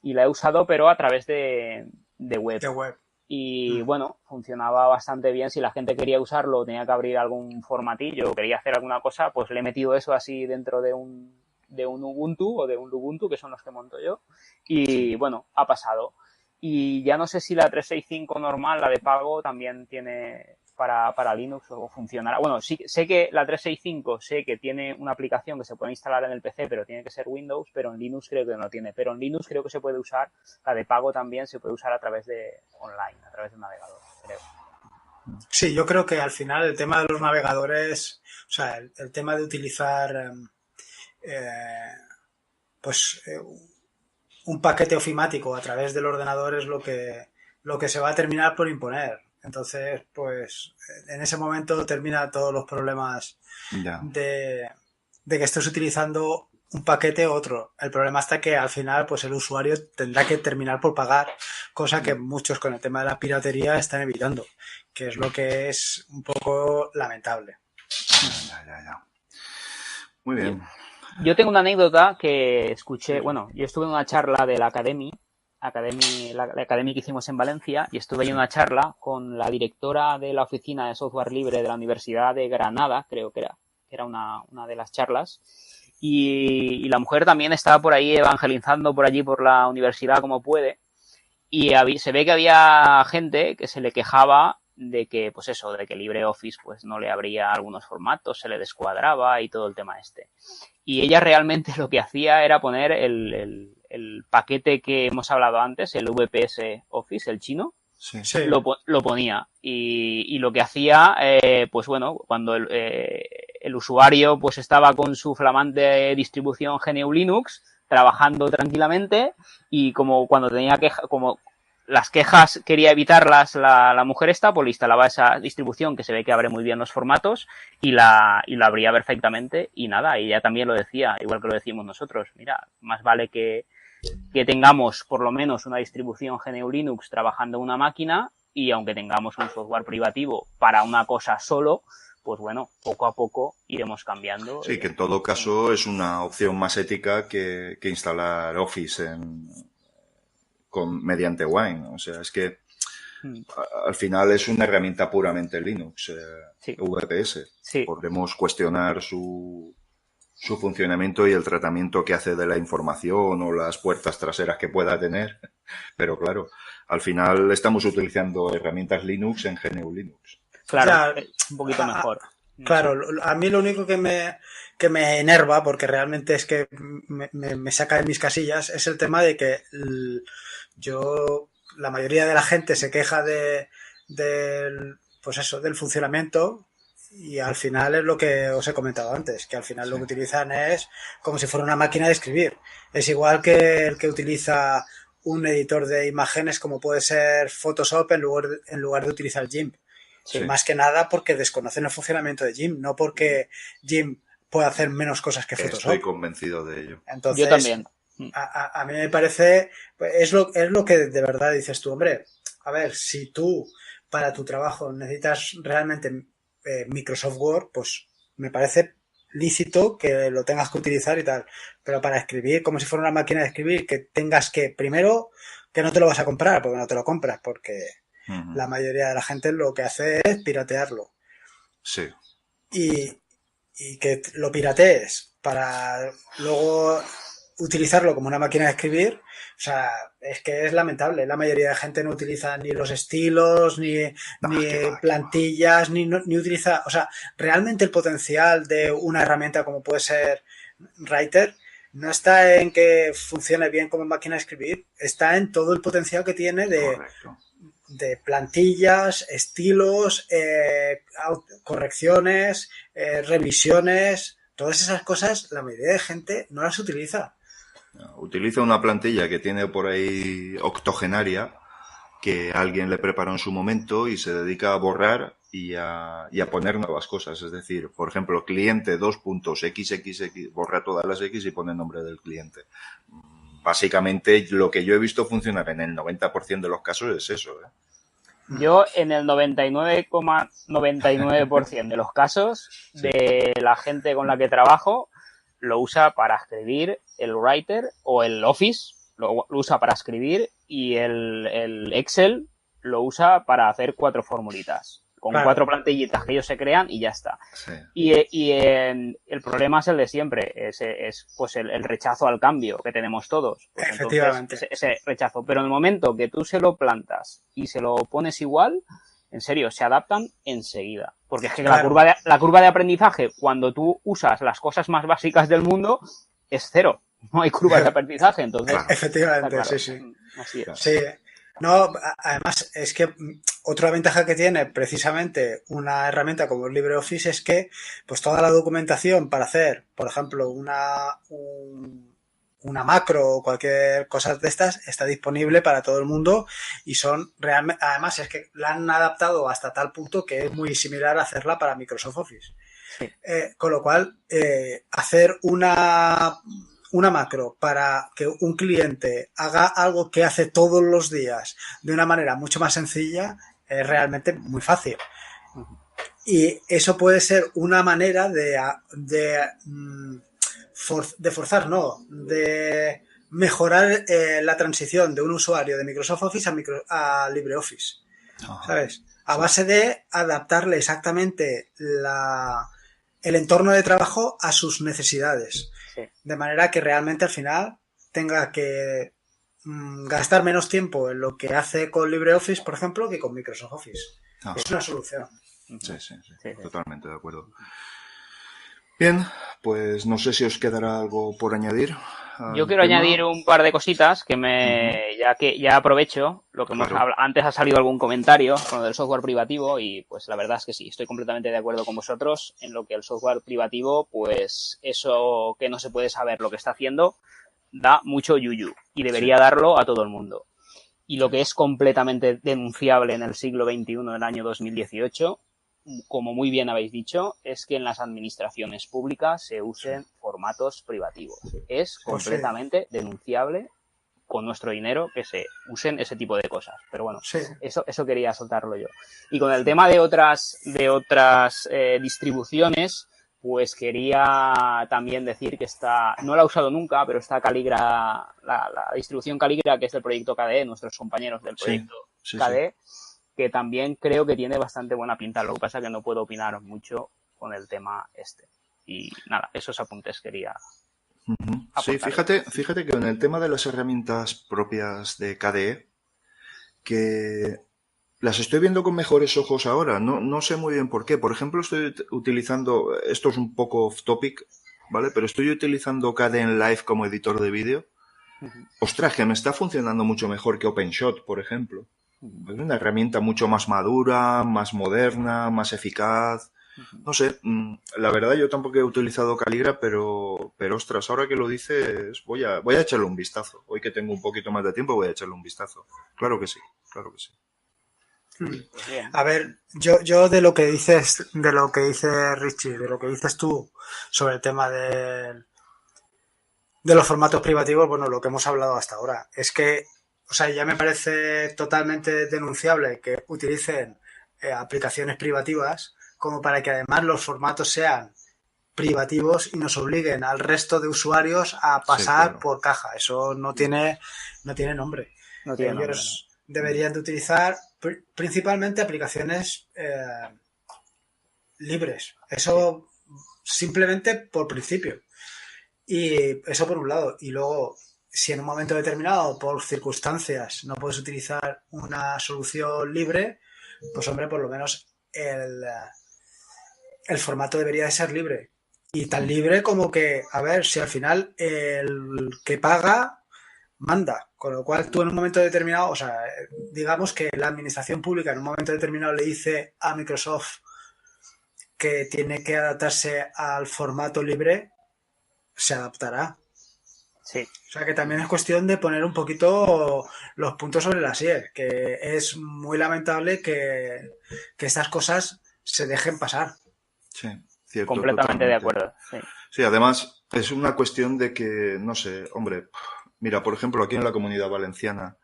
Y la he usado pero a través de web. De web. Y bueno, funcionaba bastante bien. Si la gente quería usarlo, tenía que abrir algún formatillo o quería hacer alguna cosa, pues le he metido eso así dentro de un Ubuntu o de un Lubuntu, que son los que monto yo. Y bueno, ha pasado. Y ya no sé si la 365 normal, la de pago, también tiene para Linux o funcionará. Bueno, sí, sé que la 365 sé que tiene una aplicación que se puede instalar en el PC, pero tiene que ser Windows, pero en Linux creo que no tiene. Pero en Linux creo que se puede usar, la de pago también se puede usar a través de online, a través de un navegador, creo. Sí, yo creo que al final el tema de los navegadores, o sea, el tema de utilizar un paquete ofimático a través del ordenador es lo que se va a terminar por imponer. Entonces, pues, en ese momento termina todos los problemas de que estés utilizando un paquete u otro. El problema está que al final, pues, el usuario tendrá que terminar por pagar, cosa que muchos con el tema de la piratería están evitando, que es lo que es un poco lamentable. Ya. Muy bien. Yo tengo una anécdota que escuché, bueno, yo estuve en una charla de la Academy que hicimos en Valencia, y estuve en una charla con la directora de la oficina de software libre de la Universidad de Granada, creo que era una de las charlas, y la mujer también estaba por ahí evangelizando por allí por la universidad como puede, y se ve que había gente que se le quejaba de que, pues eso, de que LibreOffice pues no le abría algunos formatos, se le descuadraba y todo el tema este. Y ella realmente lo que hacía era poner el paquete que hemos hablado antes, el VPS Office, el chino, sí. Lo ponía. Y lo que hacía, pues bueno, cuando el usuario pues estaba con su flamante distribución GNU Linux, trabajando tranquilamente, y como cuando tenía como las quejas quería evitarlas la mujer esta, pues le instalaba esa distribución que se ve que abre muy bien los formatos y la abría perfectamente y nada, ella también lo decía, igual que lo decimos nosotros, mira, más vale que tengamos por lo menos una distribución GNU Linux trabajando en una máquina y aunque tengamos un software privativo para una cosa solo, pues bueno, poco a poco iremos cambiando. Sí, que en todo caso es una opción más ética que instalar Office mediante Wine. O sea, es que al final es una herramienta puramente Linux, Sí. VPS. Sí. Podemos cuestionar su funcionamiento y el tratamiento que hace de la información o las puertas traseras que pueda tener, pero claro, al final estamos utilizando herramientas Linux en GNU Linux. Claro, un poquito mejor. Claro, a mí lo único que me enerva, porque realmente es que me saca de mis casillas, es el tema de que la mayoría de la gente se queja del funcionamiento y al final es lo que os he comentado antes, que al final lo que utilizan es como si fuera una máquina de escribir. Es igual que el que utiliza un editor de imágenes como puede ser Photoshop en lugar de utilizar GIMP. Sí. Más que nada porque desconocen el funcionamiento de GIMP, no porque GIMP puede hacer menos cosas que Photoshop. Estoy convencido de ello. Entonces, yo también. A mí me parece, es lo que de verdad dices tú, hombre, a ver, si tú para tu trabajo necesitas realmente Microsoft Word, pues me parece lícito que lo tengas que utilizar y tal, pero para escribir como si fuera una máquina de escribir, que tengas que, primero, que no te lo vas a comprar, porque no te lo compras, porque la mayoría de la gente lo que hace es piratearlo. Sí. Y que lo piratees para luego utilizarlo como una máquina de escribir, o sea, es que es lamentable. La mayoría de gente no utiliza ni los estilos, ni plantillas, ni utiliza, o sea, realmente el potencial de una herramienta como puede ser Writer no está en que funcione bien como máquina de escribir, está en todo el potencial que tiene de plantillas, estilos, correcciones, revisiones, todas esas cosas la mayoría de gente no las utiliza. Utiliza una plantilla que tiene por ahí octogenaria que alguien le preparó en su momento y se dedica a borrar y a poner nuevas cosas. Es decir, por ejemplo, cliente 2.xxx, borra todas las X y pone el nombre del cliente. Básicamente, lo que yo he visto funcionar en el 90% de los casos es eso, ¿eh? Yo en el 99,99% de los casos de la gente con la que trabajo lo usa para escribir el Writer o el Office, lo usa para escribir y el Excel lo usa para hacer 4 formulitas con 4 plantillitas que ellos se crean y ya está. Sí. Y el problema es el de siempre, es pues el rechazo al cambio que tenemos todos. Pues efectivamente. Ese rechazo. Pero en el momento que tú se lo plantas y se lo pones igual, en serio, se adaptan enseguida. Porque es que la curva de aprendizaje, cuando tú usas las cosas más básicas del mundo, es 0. No hay curva de aprendizaje, entonces... Efectivamente, claro. Sí. Así es. Sí. No, además es que otra ventaja que tiene precisamente una herramienta como el LibreOffice es que pues toda la documentación para hacer, por ejemplo, una macro o cualquier cosa de estas está disponible para todo el mundo y son realmente, además es que la han adaptado hasta tal punto que es muy similar a hacerla para Microsoft Office. Sí. Con lo cual, hacer una macro para que un cliente haga algo que hace todos los días de una manera mucho más sencilla es realmente muy fácil. Y eso puede ser una manera de mejorar la transición de un usuario de Microsoft Office a LibreOffice. ¿Sabes? A base de adaptarle exactamente el entorno de trabajo a sus necesidades. De manera que realmente al final tenga que gastar menos tiempo en lo que hace con LibreOffice, por ejemplo, que con Microsoft Office. Es una solución. Sí, totalmente de acuerdo. Bien, pues no sé si os quedará algo por añadir. Yo quiero añadir un par de cositas ya aprovecho lo que hemos hablado. Antes ha salido algún comentario con lo del software privativo y pues la verdad es que sí, estoy completamente de acuerdo con vosotros en lo que el software privativo, pues eso que no se puede saber lo que está haciendo da mucho yuyu y debería darlo a todo el mundo. Y lo que es completamente denunciable en el siglo XXI, en el año 2018, como muy bien habéis dicho, es que en las administraciones públicas se usen formatos privativos. Es completamente denunciable con nuestro dinero que se usen ese tipo de cosas. Pero bueno, eso quería soltarlo yo. Y con el tema de otras distribuciones, pues quería también decir que no la he usado nunca, pero está Caligra, la distribución Caligra, que es del proyecto KDE, nuestros compañeros del proyecto KDE, que también creo que tiene bastante buena pinta. Lo que pasa es que no puedo opinar mucho con el tema este. Y nada, esos apuntes quería Sí, fíjate que en el tema de las herramientas propias de KDE, que las estoy viendo con mejores ojos ahora. No sé muy bien por qué. Por ejemplo, estoy utilizando, esto es un poco off topic, ¿vale? Pero estoy utilizando KDE Live como editor de vídeo. Ostras, que me está funcionando mucho mejor que OpenShot, por ejemplo. Es una herramienta mucho más madura, más moderna, más eficaz. No sé, la verdad yo tampoco he utilizado Caligra, pero ostras, ahora que lo dices, voy a echarle un vistazo. Hoy que tengo un poquito más de tiempo, voy a echarle un vistazo. Claro que sí, claro que sí. A ver, yo de lo que dice Richie, de lo que dices tú sobre el tema de los formatos privativos, bueno, lo que hemos hablado hasta ahora, es que, o sea, ya me parece totalmente denunciable que utilicen aplicaciones privativas como para que además los formatos sean privativos y nos obliguen al resto de usuarios a pasar por caja. Eso no tiene nombre. No tiene nombre, Ellos deberían de utilizar principalmente aplicaciones libres. Eso simplemente por principio. Y eso por un lado. Y luego, si en un momento determinado, por circunstancias, no puedes utilizar una solución libre, pues hombre, por lo menos el formato debería de ser libre. Y tan libre como que, a ver, si al final el que paga manda. Con lo cual tú en un momento determinado, o sea, digamos que la administración pública en un momento determinado le dice a Microsoft que tiene que adaptarse al formato libre, se adaptará. Sí. O sea que también es cuestión de poner un poquito los puntos sobre las IES, que es muy lamentable que estas cosas se dejen pasar. Sí, cierto. Completamente totalmente. De acuerdo. Sí, además es una cuestión de que, no sé, hombre, mira, por ejemplo, aquí en la Comunidad Valenciana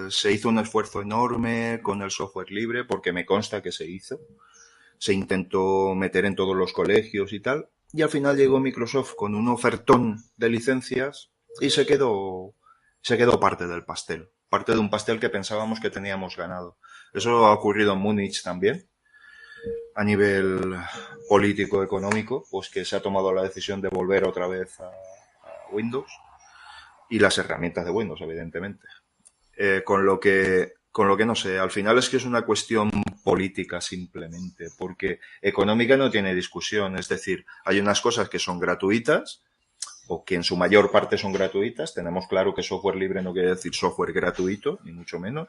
se hizo un esfuerzo enorme con el software libre, porque me consta que se hizo. Se intentó meter en todos los colegios y tal, y al final llegó Microsoft con un ofertón de licencias y se quedó parte del pastel, parte de un pastel que pensábamos que teníamos ganado. Eso ha ocurrido en Múnich también, a nivel político-económico, pues que se ha tomado la decisión de volver otra vez a Windows y las herramientas de Windows, evidentemente. Con lo que no sé, al final es que es una cuestión política simplemente, porque económica no tiene discusión, es decir, hay unas cosas que son gratuitas, o que en su mayor parte son gratuitas, tenemos claro que software libre no quiere decir software gratuito, ni mucho menos,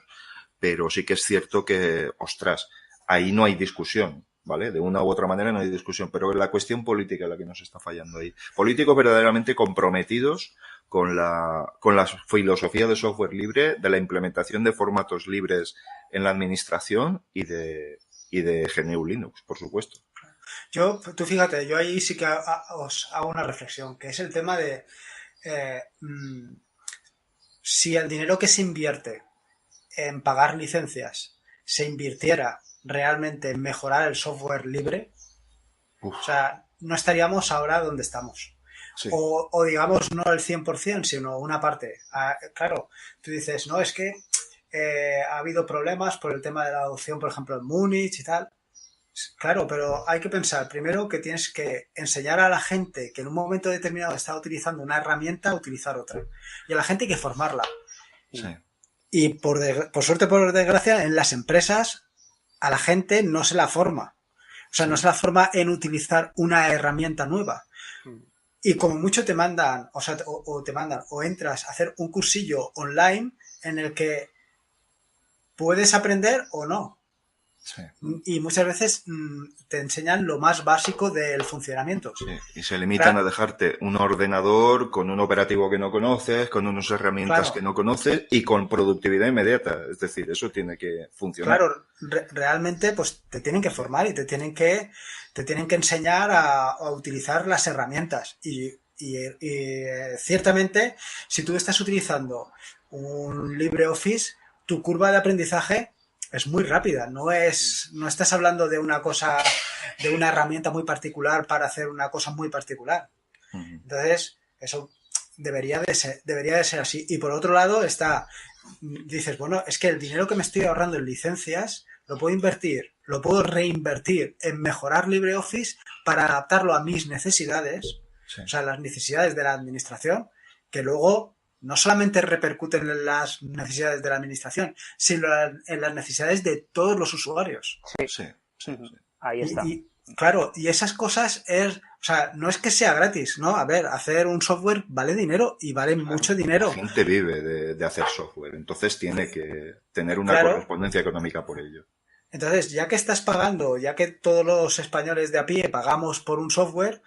pero sí que es cierto que, ostras, ahí no hay discusión, ¿vale? De una u otra manera no hay discusión, pero la cuestión política es la que nos está fallando ahí. Políticos verdaderamente comprometidos con la filosofía de software libre, de la implementación de formatos libres en la administración y de GNU Linux, por supuesto. Tú fíjate, yo ahí sí que os hago una reflexión, que es el tema de si el dinero que se invierte en pagar licencias se invirtiera realmente en mejorar el software libre, o sea, no estaríamos ahora donde estamos. Sí. O digamos, no el 100%, sino una parte. Claro, tú dices, no, es que ha habido problemas por el tema de la adopción, por ejemplo, en Múnich y tal. Claro, pero hay que pensar primero que tienes que enseñar a la gente que en un momento determinado está utilizando una herramienta a utilizar otra. Y a la gente hay que formarla. Sí. Y por suerte, por desgracia, en las empresas a la gente no se la forma. O sea, no se la forma en utilizar una herramienta nueva. Y como mucho te mandan, o sea, o entras a hacer un cursillo online en el que puedes aprender o no. Sí. Y muchas veces te enseñan lo más básico del funcionamiento. Sí, y se limitan a dejarte un ordenador con un operativo que no conoces, con unas herramientas que no conoces y con productividad inmediata. Es decir, eso tiene que funcionar. Claro, realmente pues te tienen que formar y te tienen que enseñar a utilizar las herramientas. Y ciertamente, si tú estás utilizando un LibreOffice, tu curva de aprendizaje es muy rápida. No estás hablando de una cosa, de una herramienta muy particular para hacer una cosa muy particular. Entonces, eso debería de ser así. Y por otro lado dices, bueno, es que el dinero que me estoy ahorrando en licencias lo puedo reinvertir en mejorar LibreOffice para adaptarlo a mis necesidades, o sea, las necesidades de la administración, que luego no solamente repercuten en las necesidades de la administración, sino en las necesidades de todos los usuarios. Sí. Ahí está. Claro, y esas cosas o sea, no es que sea gratis, ¿no? A ver, hacer un software vale dinero y vale mucho dinero. La gente vive de hacer software, entonces tiene que tener una correspondencia económica por ello. Entonces, ya que estás pagando, ya que todos los españoles de a pie pagamos por un software,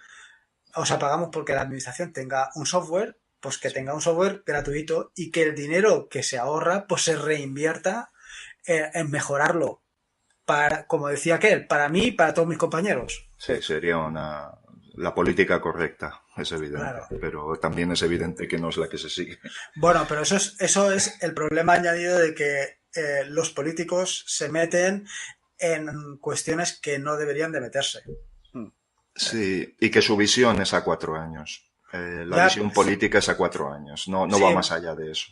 o sea, pagamos porque la administración tenga un software, pues que tenga un software gratuito y que el dinero que se ahorra, pues se reinvierta en mejorarlo. Como decía aquel, para mí y para todos mis compañeros. Sí, sería la política correcta, es evidente, claro. Pero también es evidente que no es la que se sigue. Bueno, pero eso es el problema añadido de que los políticos se meten en cuestiones que no deberían de meterse. Sí, y que su visión es a 4 años. La visión política es a 4 años, no sí, va más allá de eso.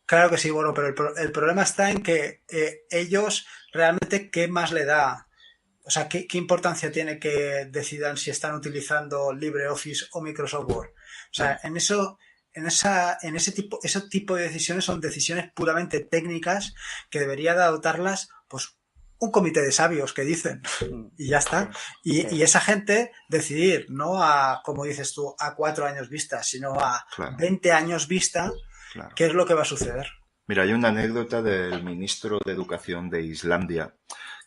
Claro que sí, bueno, pero el problema está en que ellos realmente, ¿qué más le da? O sea, ¿qué importancia tiene que decidan si están utilizando LibreOffice o Microsoft Word? O sea, ese tipo de decisiones son decisiones puramente técnicas que debería de adoptarlas, pues, un comité de sabios que dicen, y ya está. Y esa gente decidir, no a, como dices tú, a 4 años vista, sino a 20 años vista, ¿qué es lo que va a suceder? Mira, hay una anécdota del ministro de Educación de Islandia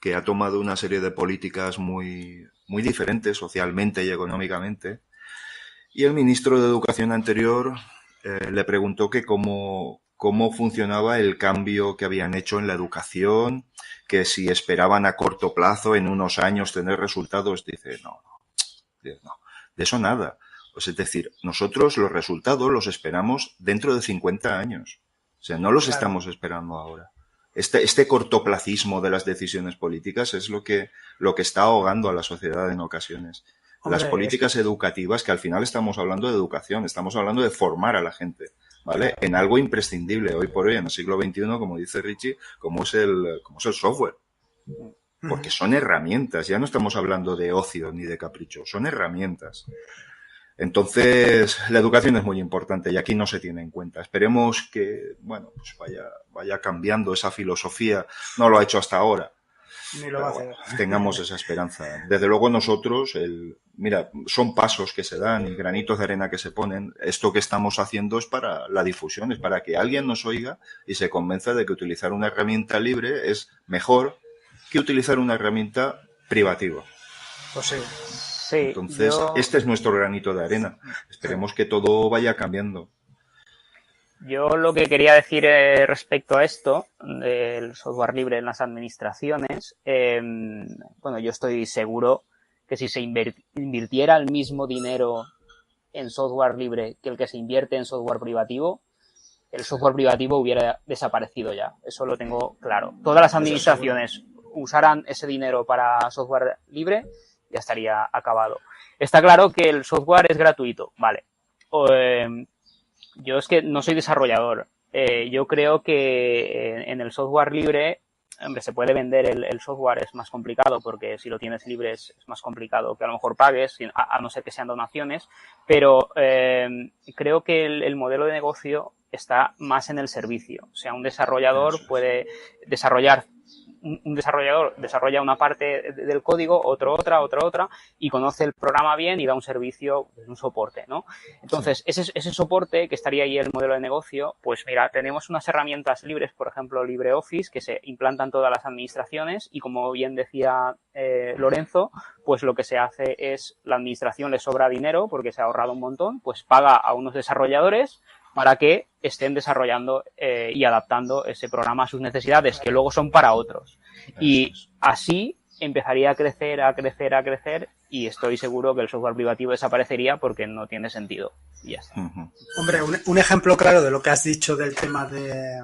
que ha tomado una serie de políticas muy, muy diferentes socialmente y económicamente. Y el ministro de Educación anterior le preguntó que cómo funcionaba el cambio que habían hecho en la educación, que si esperaban a corto plazo, en unos años, tener resultados. Dice, no, de eso nada. Pues es decir, nosotros los resultados los esperamos dentro de 50 años. O sea, no los estamos esperando ahora. Este cortoplacismo de las decisiones políticas es lo que está ahogando a la sociedad en ocasiones. Las políticas educativas, que al final estamos hablando de educación, estamos hablando de formar a la gente, ¿vale? En algo imprescindible hoy por hoy, en el siglo XXI, como dice Richie, como es el software. Porque son herramientas, ya no estamos hablando de ocio ni de capricho, son herramientas. Entonces, la educación es muy importante y aquí no se tiene en cuenta. Esperemos que, bueno, pues vaya cambiando esa filosofía. No lo ha hecho hasta ahora. Ni lo va a hacer. Tengamos esa esperanza. Desde luego nosotros, mira, son pasos que se dan y granitos de arena que se ponen. Esto que estamos haciendo es para la difusión, es para que alguien nos oiga y se convenza de que utilizar una herramienta libre es mejor que utilizar una herramienta privativa. Pues sí. Sí, entonces, este es nuestro granito de arena. Esperemos que todo vaya cambiando. Yo lo que quería decir respecto a esto, del software libre en las administraciones, bueno, yo estoy seguro que si se invirtiera el mismo dinero en software libre que el que se invierte en software privativo, el software privativo hubiera desaparecido ya. Eso lo tengo claro. Todas las administraciones usaran ese dinero para software libre, ya estaría acabado. Está claro que el software es gratuito, vale. Yo es que no soy desarrollador. Yo creo que en el software libre, hombre, se puede vender el software, es más complicado porque si lo tienes libre es más complicado que a lo mejor pagues, a no ser que sean donaciones, pero creo que el modelo de negocio está más en el servicio. O sea, un desarrollador puede desarrollar un desarrollador desarrolla una parte del código, otro otra, y conoce el programa bien y da un servicio, un soporte, ¿no? Entonces, ese soporte, que estaría ahí el modelo de negocio, pues mira, tenemos unas herramientas libres, por ejemplo, LibreOffice, que se implantan todas las administraciones y, como bien decía Lorenzo, pues lo que se hace es, la administración le sobra dinero porque se ha ahorrado un montón, pues paga a unos desarrolladores para que estén desarrollando y adaptando ese programa a sus necesidades, que luego son para otros. Y así empezaría a crecer, y estoy seguro que el software privativo desaparecería porque no tiene sentido. Y ya está. Hombre, un ejemplo claro de lo que has dicho del tema de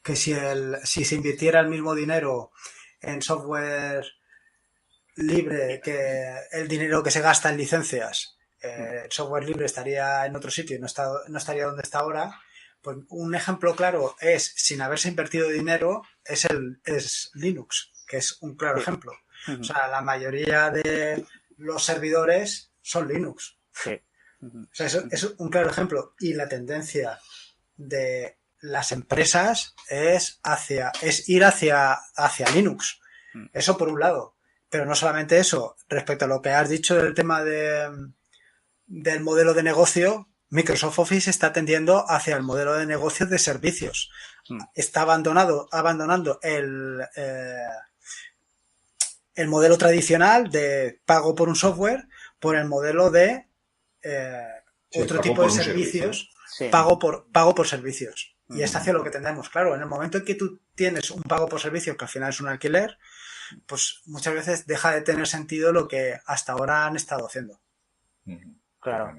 que si se invirtiera el mismo dinero en software libre que el dinero que se gasta en licencias, el software libre estaría en otro sitio y no estaría donde está ahora. Pues un ejemplo claro es, sin haberse invertido dinero, es Linux, que es un claro ejemplo. O sea, la mayoría de los servidores son Linux. Sí. O sea, eso es un claro ejemplo. Y la tendencia de las empresas es ir hacia Linux. Eso por un lado. Pero no solamente eso. Respecto a lo que has dicho del tema del modelo de negocio, Microsoft Office está tendiendo hacia el modelo de negocio de servicios. Está abandonando el modelo tradicional de pago por un software por el modelo de otro tipo de servicios, pago por servicios. Y es hacia lo que tendemos. Claro, en el momento en que tú tienes un pago por servicio, que al final es un alquiler, pues muchas veces deja de tener sentido lo que hasta ahora han estado haciendo. Claro.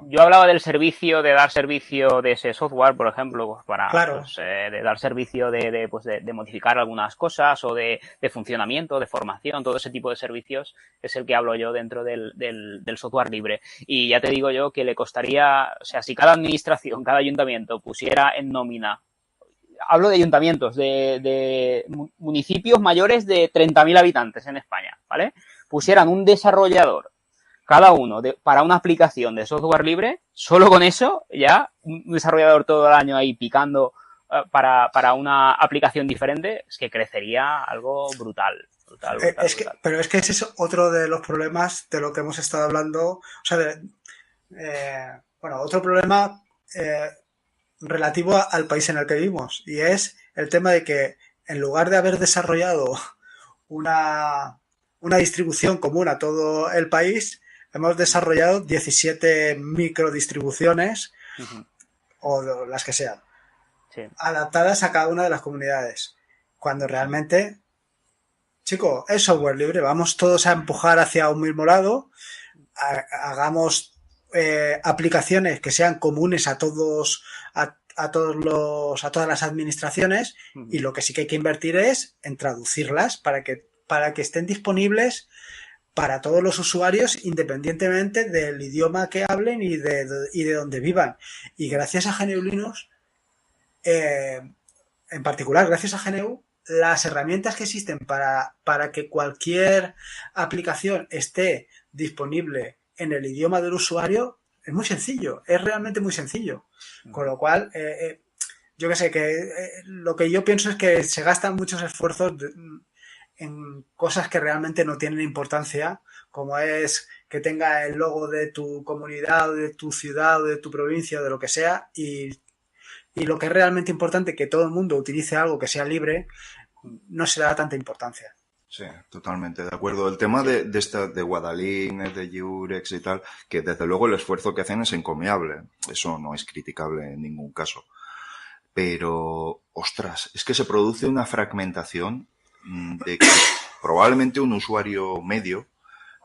Yo hablaba del servicio, de dar servicio de ese software, por ejemplo, pues para de dar servicio de modificar algunas cosas, o de funcionamiento, de formación, todo ese tipo de servicios es el que hablo yo dentro del software libre. Y ya te digo yo que le costaría, o sea, si cada administración, cada ayuntamiento pusiera en nómina, hablo de ayuntamientos, de municipios mayores de 30.000 habitantes en España, ¿vale? Pusieran un desarrollador cada uno para una aplicación de software libre, solo con eso, ya, un desarrollador todo el año ahí picando para una aplicación diferente, es que crecería algo brutal. Pero es que ese es otro de los problemas de lo que hemos estado hablando. O sea, otro problema relativo al país en el que vivimos, y es el tema de que, en lugar de haber desarrollado una distribución común a todo el país, hemos desarrollado 17 microdistribuciones, o las que sean, adaptadas a cada una de las comunidades. Cuando realmente, chico, es software libre, vamos todos a empujar hacia un mismo lado, hagamos aplicaciones que sean comunes a todas las administraciones, y lo que sí que hay que invertir es en traducirlas para que estén disponibles para todos los usuarios, independientemente del idioma que hablen y de donde vivan. Y gracias a GNU Linux, en particular gracias a GNU, las herramientas que existen para que cualquier aplicación esté disponible en el idioma del usuario es muy sencillo, es realmente muy sencillo. Con lo cual, yo que sé, lo que yo pienso es que se gastan muchos esfuerzos en cosas que realmente no tienen importancia, como es que tenga el logo de tu comunidad, o de tu ciudad, o de tu provincia, o de lo que sea, y lo que es realmente importante, que todo el mundo utilice algo que sea libre, no se le da tanta importancia. Sí, totalmente de acuerdo. El tema de Guadalines, de Jurex y tal, que desde luego el esfuerzo que hacen es encomiable. Eso no es criticable en ningún caso. Pero, ostras, es que se produce una fragmentación de que probablemente un usuario medio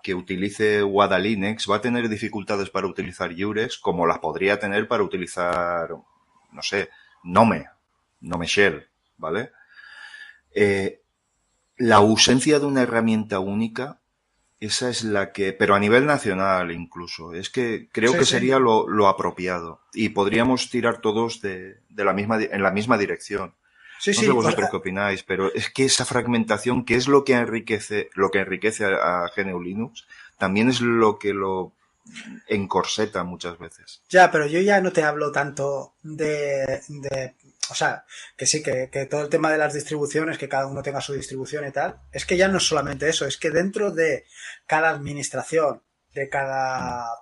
que utilice Guadalinux va a tener dificultades para utilizar Jurex, como las podría tener para utilizar, no sé, Nome Shell, ¿vale? La ausencia de una herramienta única, esa es la que, pero a nivel nacional incluso, es que creo que sería lo apropiado, y podríamos tirar todos en la misma dirección. No sé vosotros qué opináis, pero es que esa fragmentación, que es lo que enriquece a GNU Linux, también es lo que lo encorseta muchas veces. Ya, pero yo ya no te hablo tanto o sea, que sí, que todo el tema de las distribuciones, que cada uno tenga su distribución y tal, es que ya no es solamente eso, es que dentro de cada administración, de cada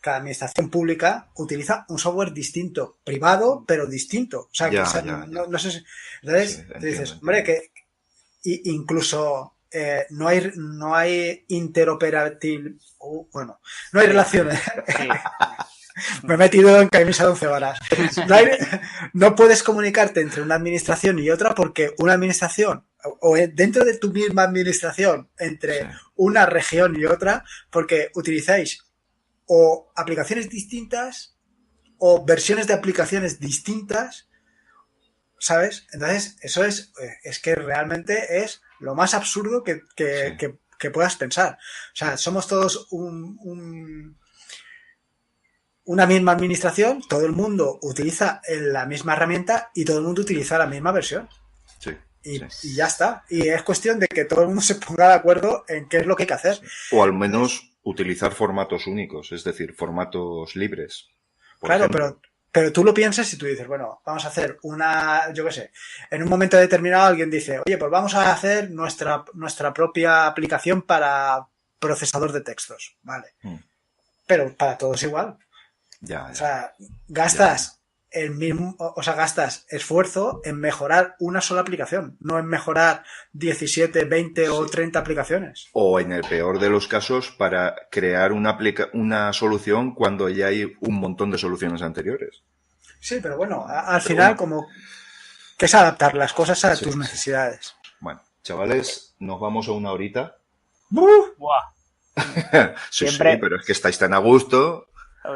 administración pública utiliza un software distinto, privado, pero distinto. O sea, no sé si... Entonces, Sí, tú dices, entiendo. hombre, que incluso no hay interoperabilidad, bueno, no hay relaciones. Sí. Me he metido en camisa de 11 varas. No puedes comunicarte entre una administración y otra porque una administración, o dentro de tu misma administración, entre una región y otra, porque utilizáis o aplicaciones distintas o versiones de aplicaciones distintas, ¿sabes? Entonces, eso es que realmente es lo más absurdo que puedas pensar. O sea, somos todos una misma administración, todo el mundo utiliza la misma herramienta y todo el mundo utiliza la misma versión. Sí. Y ya está. Y es cuestión de que todo el mundo se ponga de acuerdo en qué es lo que hay que hacer. O al menos utilizar formatos únicos, es decir, formatos libres. Claro, pero tú lo piensas y tú dices, bueno, vamos a hacer yo qué sé, en un momento determinado alguien dice, oye, pues vamos a hacer nuestra propia aplicación para procesador de textos, ¿vale? Pero para todos igual. Ya. O sea, gastas gastas esfuerzo en mejorar una sola aplicación, no en mejorar 17, 20 o 30 aplicaciones. O en el peor de los casos, para crear una solución cuando ya hay un montón de soluciones anteriores. Sí, pero bueno, al final como que es adaptar las cosas a tus necesidades. Bueno, chavales, nos vamos a una horita. Buah. Sí, pero es que estáis tan a gusto.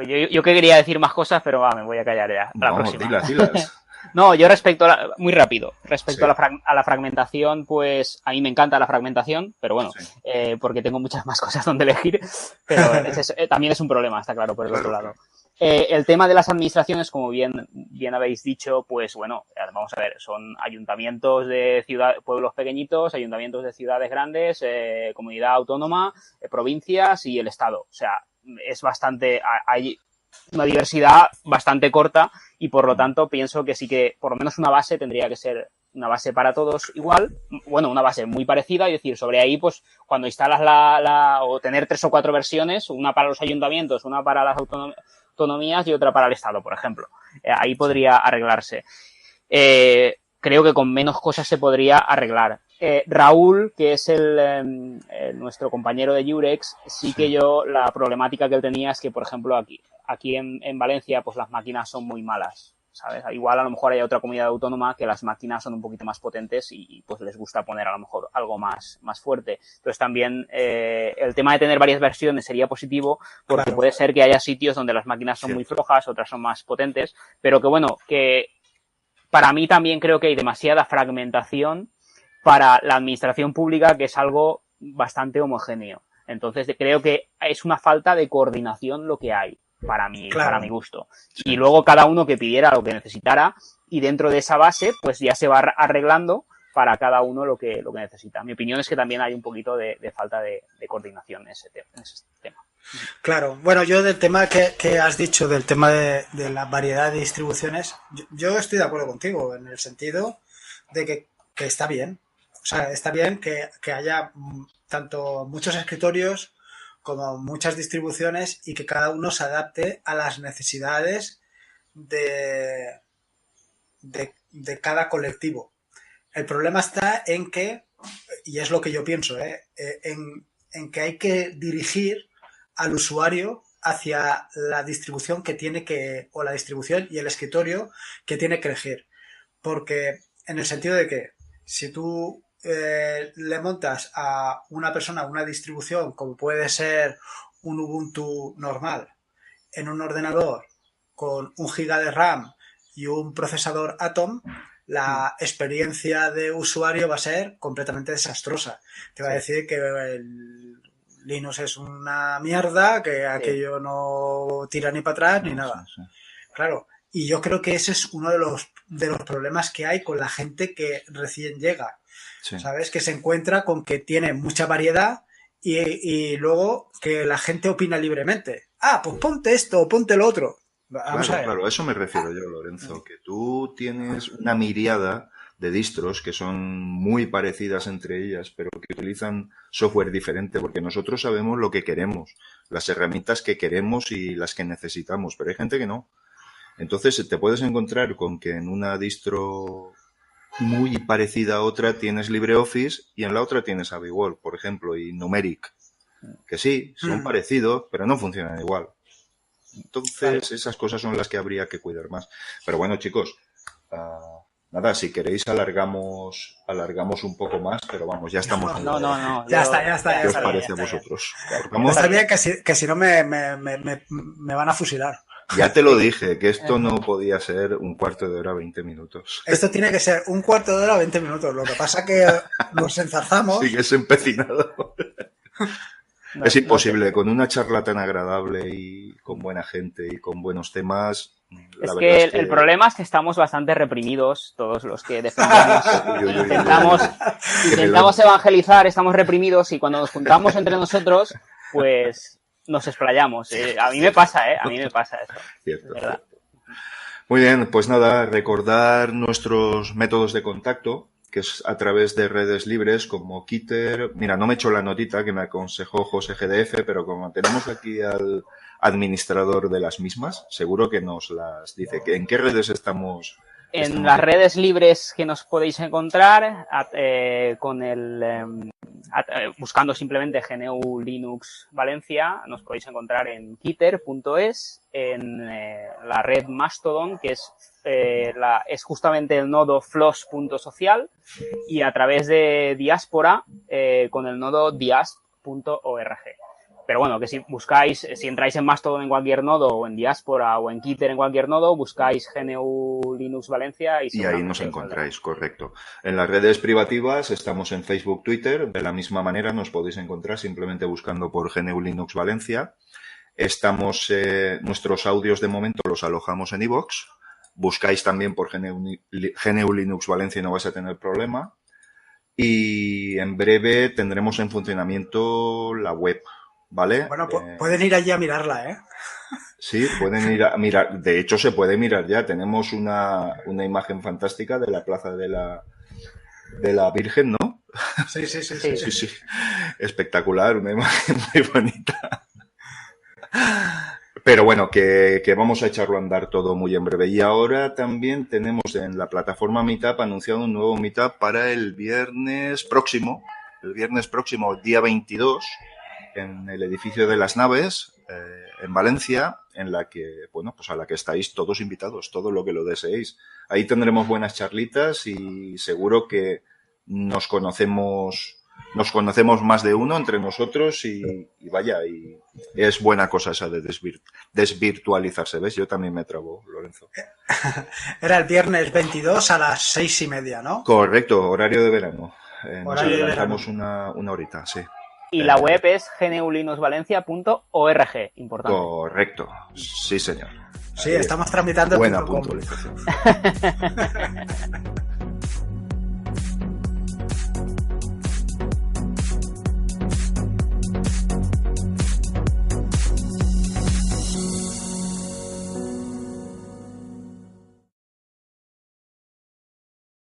Yo que quería decir más cosas, pero me voy a callar ya. La próxima. Dilas. No, yo muy rápido, respecto a la fragmentación, pues a mí me encanta la fragmentación, pero bueno, porque tengo muchas más cosas donde elegir, pero también es un problema, está claro, por el otro lado. El tema de las administraciones, como bien habéis dicho, pues bueno, vamos a ver, son ayuntamientos de pueblos pequeñitos, ayuntamientos de ciudades grandes, comunidad autónoma, provincias y el Estado. O sea, es hay una diversidad bastante corta y por lo tanto pienso que sí que por lo menos una base tendría que ser una base para todos igual, bueno, una base muy parecida y decir, sobre ahí pues cuando instalas o tener 3 o 4 versiones, una para los ayuntamientos, una para las autonomías y otra para el Estado, por ejemplo. Ahí podría arreglarse. Creo que con menos cosas se podría arreglar. Raúl, que es nuestro compañero de Jurex, sí que la problemática que él tenía es que, por ejemplo, aquí en Valencia, pues las máquinas son muy malas, ¿sabes? Igual a lo mejor hay otra comunidad autónoma que las máquinas son un poquito más potentes y pues les gusta poner a lo mejor algo más fuerte. Entonces también el tema de tener varias versiones sería positivo porque puede ser que haya sitios donde las máquinas son muy flojas, otras son más potentes, pero que bueno, que para mí también creo que hay demasiada fragmentación para la administración pública, que es algo bastante homogéneo. Entonces creo que es una falta de coordinación lo que hay, para mi gusto. Y luego cada uno que pidiera lo que necesitara y dentro de esa base pues ya se va arreglando para cada uno lo que necesita. Mi opinión es que también hay un poquito de falta de coordinación en ese tema. Claro, bueno, yo del tema que has dicho, del tema de la variedad de distribuciones, yo estoy de acuerdo contigo en el sentido de que está bien. O sea, está bien que haya tanto muchos escritorios como muchas distribuciones y que cada uno se adapte a las necesidades de cada colectivo. El problema está en que, y es lo que yo pienso, en que hay que dirigir al usuario hacia la distribución o la distribución y el escritorio que tiene que elegir. Porque en el sentido de que si tú le montas a una persona una distribución como puede ser un Ubuntu normal en un ordenador con 1 GB de RAM y un procesador Atom, la experiencia de usuario va a ser completamente desastrosa. Te va a decir que el Linux es una mierda, que aquello no tira ni para atrás ni nada. Claro, y yo creo que ese es uno de los problemas que hay con la gente que recién llega. ¿Sabes? Que se encuentra con que tiene mucha variedad y luego que la gente opina libremente. Pues ponte esto o ponte lo otro. Vamos a ver. Claro, a eso me refiero yo, Lorenzo, que tú tienes una miriada de distros que son muy parecidas entre ellas, pero que utilizan software diferente, porque nosotros sabemos lo que queremos, las herramientas que queremos y las que necesitamos, pero hay gente que no. Entonces te puedes encontrar con que en una distro muy parecida a otra tienes LibreOffice y en la otra tienes AbiWall, por ejemplo, y Numeric, que sí, son parecidos, pero no funcionan igual. Entonces, esas cosas son las que habría que cuidar más. Pero bueno, chicos, nada, si queréis alargamos un poco más, pero vamos, ya estamos. No. Ya está. ¿Qué os parece a vosotros? Está bien que si no me van a fusilar. Ya te lo dije, que esto no podía ser un cuarto de hora, 20 minutos. Esto tiene que ser un cuarto de hora, 20 minutos. Lo que pasa es que nos enzarzamos. Sigues empecinado. Es imposible, con una charla tan agradable y con buena gente y con buenos temas. Es que el problema es que estamos bastante reprimidos, todos los que defendemos. Intentamos evangelizar, estamos reprimidos y cuando nos juntamos entre nosotros, pues nos explayamos. A mí me pasa, A mí me pasa eso. Cierto. Muy bien, pues nada, recordar nuestros métodos de contacto, que es a través de redes libres como Kitter. Mira, no me he hecho la notita que me aconsejó José GDF, pero como tenemos aquí al administrador de las mismas, seguro que nos las dice. ¿En qué redes estamos? En las redes libres que nos podéis encontrar, buscando simplemente GNU Linux Valencia, nos podéis encontrar en kitter.es, en la red Mastodon, que es justamente el nodo floss.social, y a través de Diaspora con el nodo diasp.org. Pero bueno, que si entráis en Mastodon en cualquier nodo, o en Diaspora, o en Kitter en cualquier nodo, buscáis GNU Linux Valencia y ahí nos encontráis, correcto. En las redes privativas estamos en Facebook, Twitter, de la misma manera nos podéis encontrar simplemente buscando por GNU Linux Valencia. Estamos, nuestros audios de momento los alojamos en iVoox. Buscáis también por GNU Linux Valencia y no vais a tener problema. Y en breve tendremos en funcionamiento la web, ¿vale? Bueno, pueden ir allí a mirarla, ¿eh? Sí, pueden ir a mirar. De hecho, se puede mirar ya. Tenemos una imagen fantástica de la plaza de la Virgen, ¿no? Sí. Sí. Espectacular, una imagen muy bonita. Pero bueno, que vamos a echarlo a andar todo muy en breve. Y ahora también tenemos en la plataforma Meetup anunciado un nuevo Meetup para el viernes próximo, día 22, en el edificio de las Naves, en Valencia, en la que, bueno, pues a la que estáis todos invitados, todo lo que lo deseéis. Ahí tendremos buenas charlitas y seguro que nos conocemos más de uno entre nosotros y vaya, y es buena cosa esa de desvirtualizarse, ¿ves? Yo también me trabo, Lorenzo. Era el viernes 22 a las 6:30, ¿no? Correcto, horario de verano. Nos adelantamos una horita, sí. Y la web es gnulinuxvalencia.org, importante. Correcto, sí señor. Sí, estamos tramitando. Buena puntualización.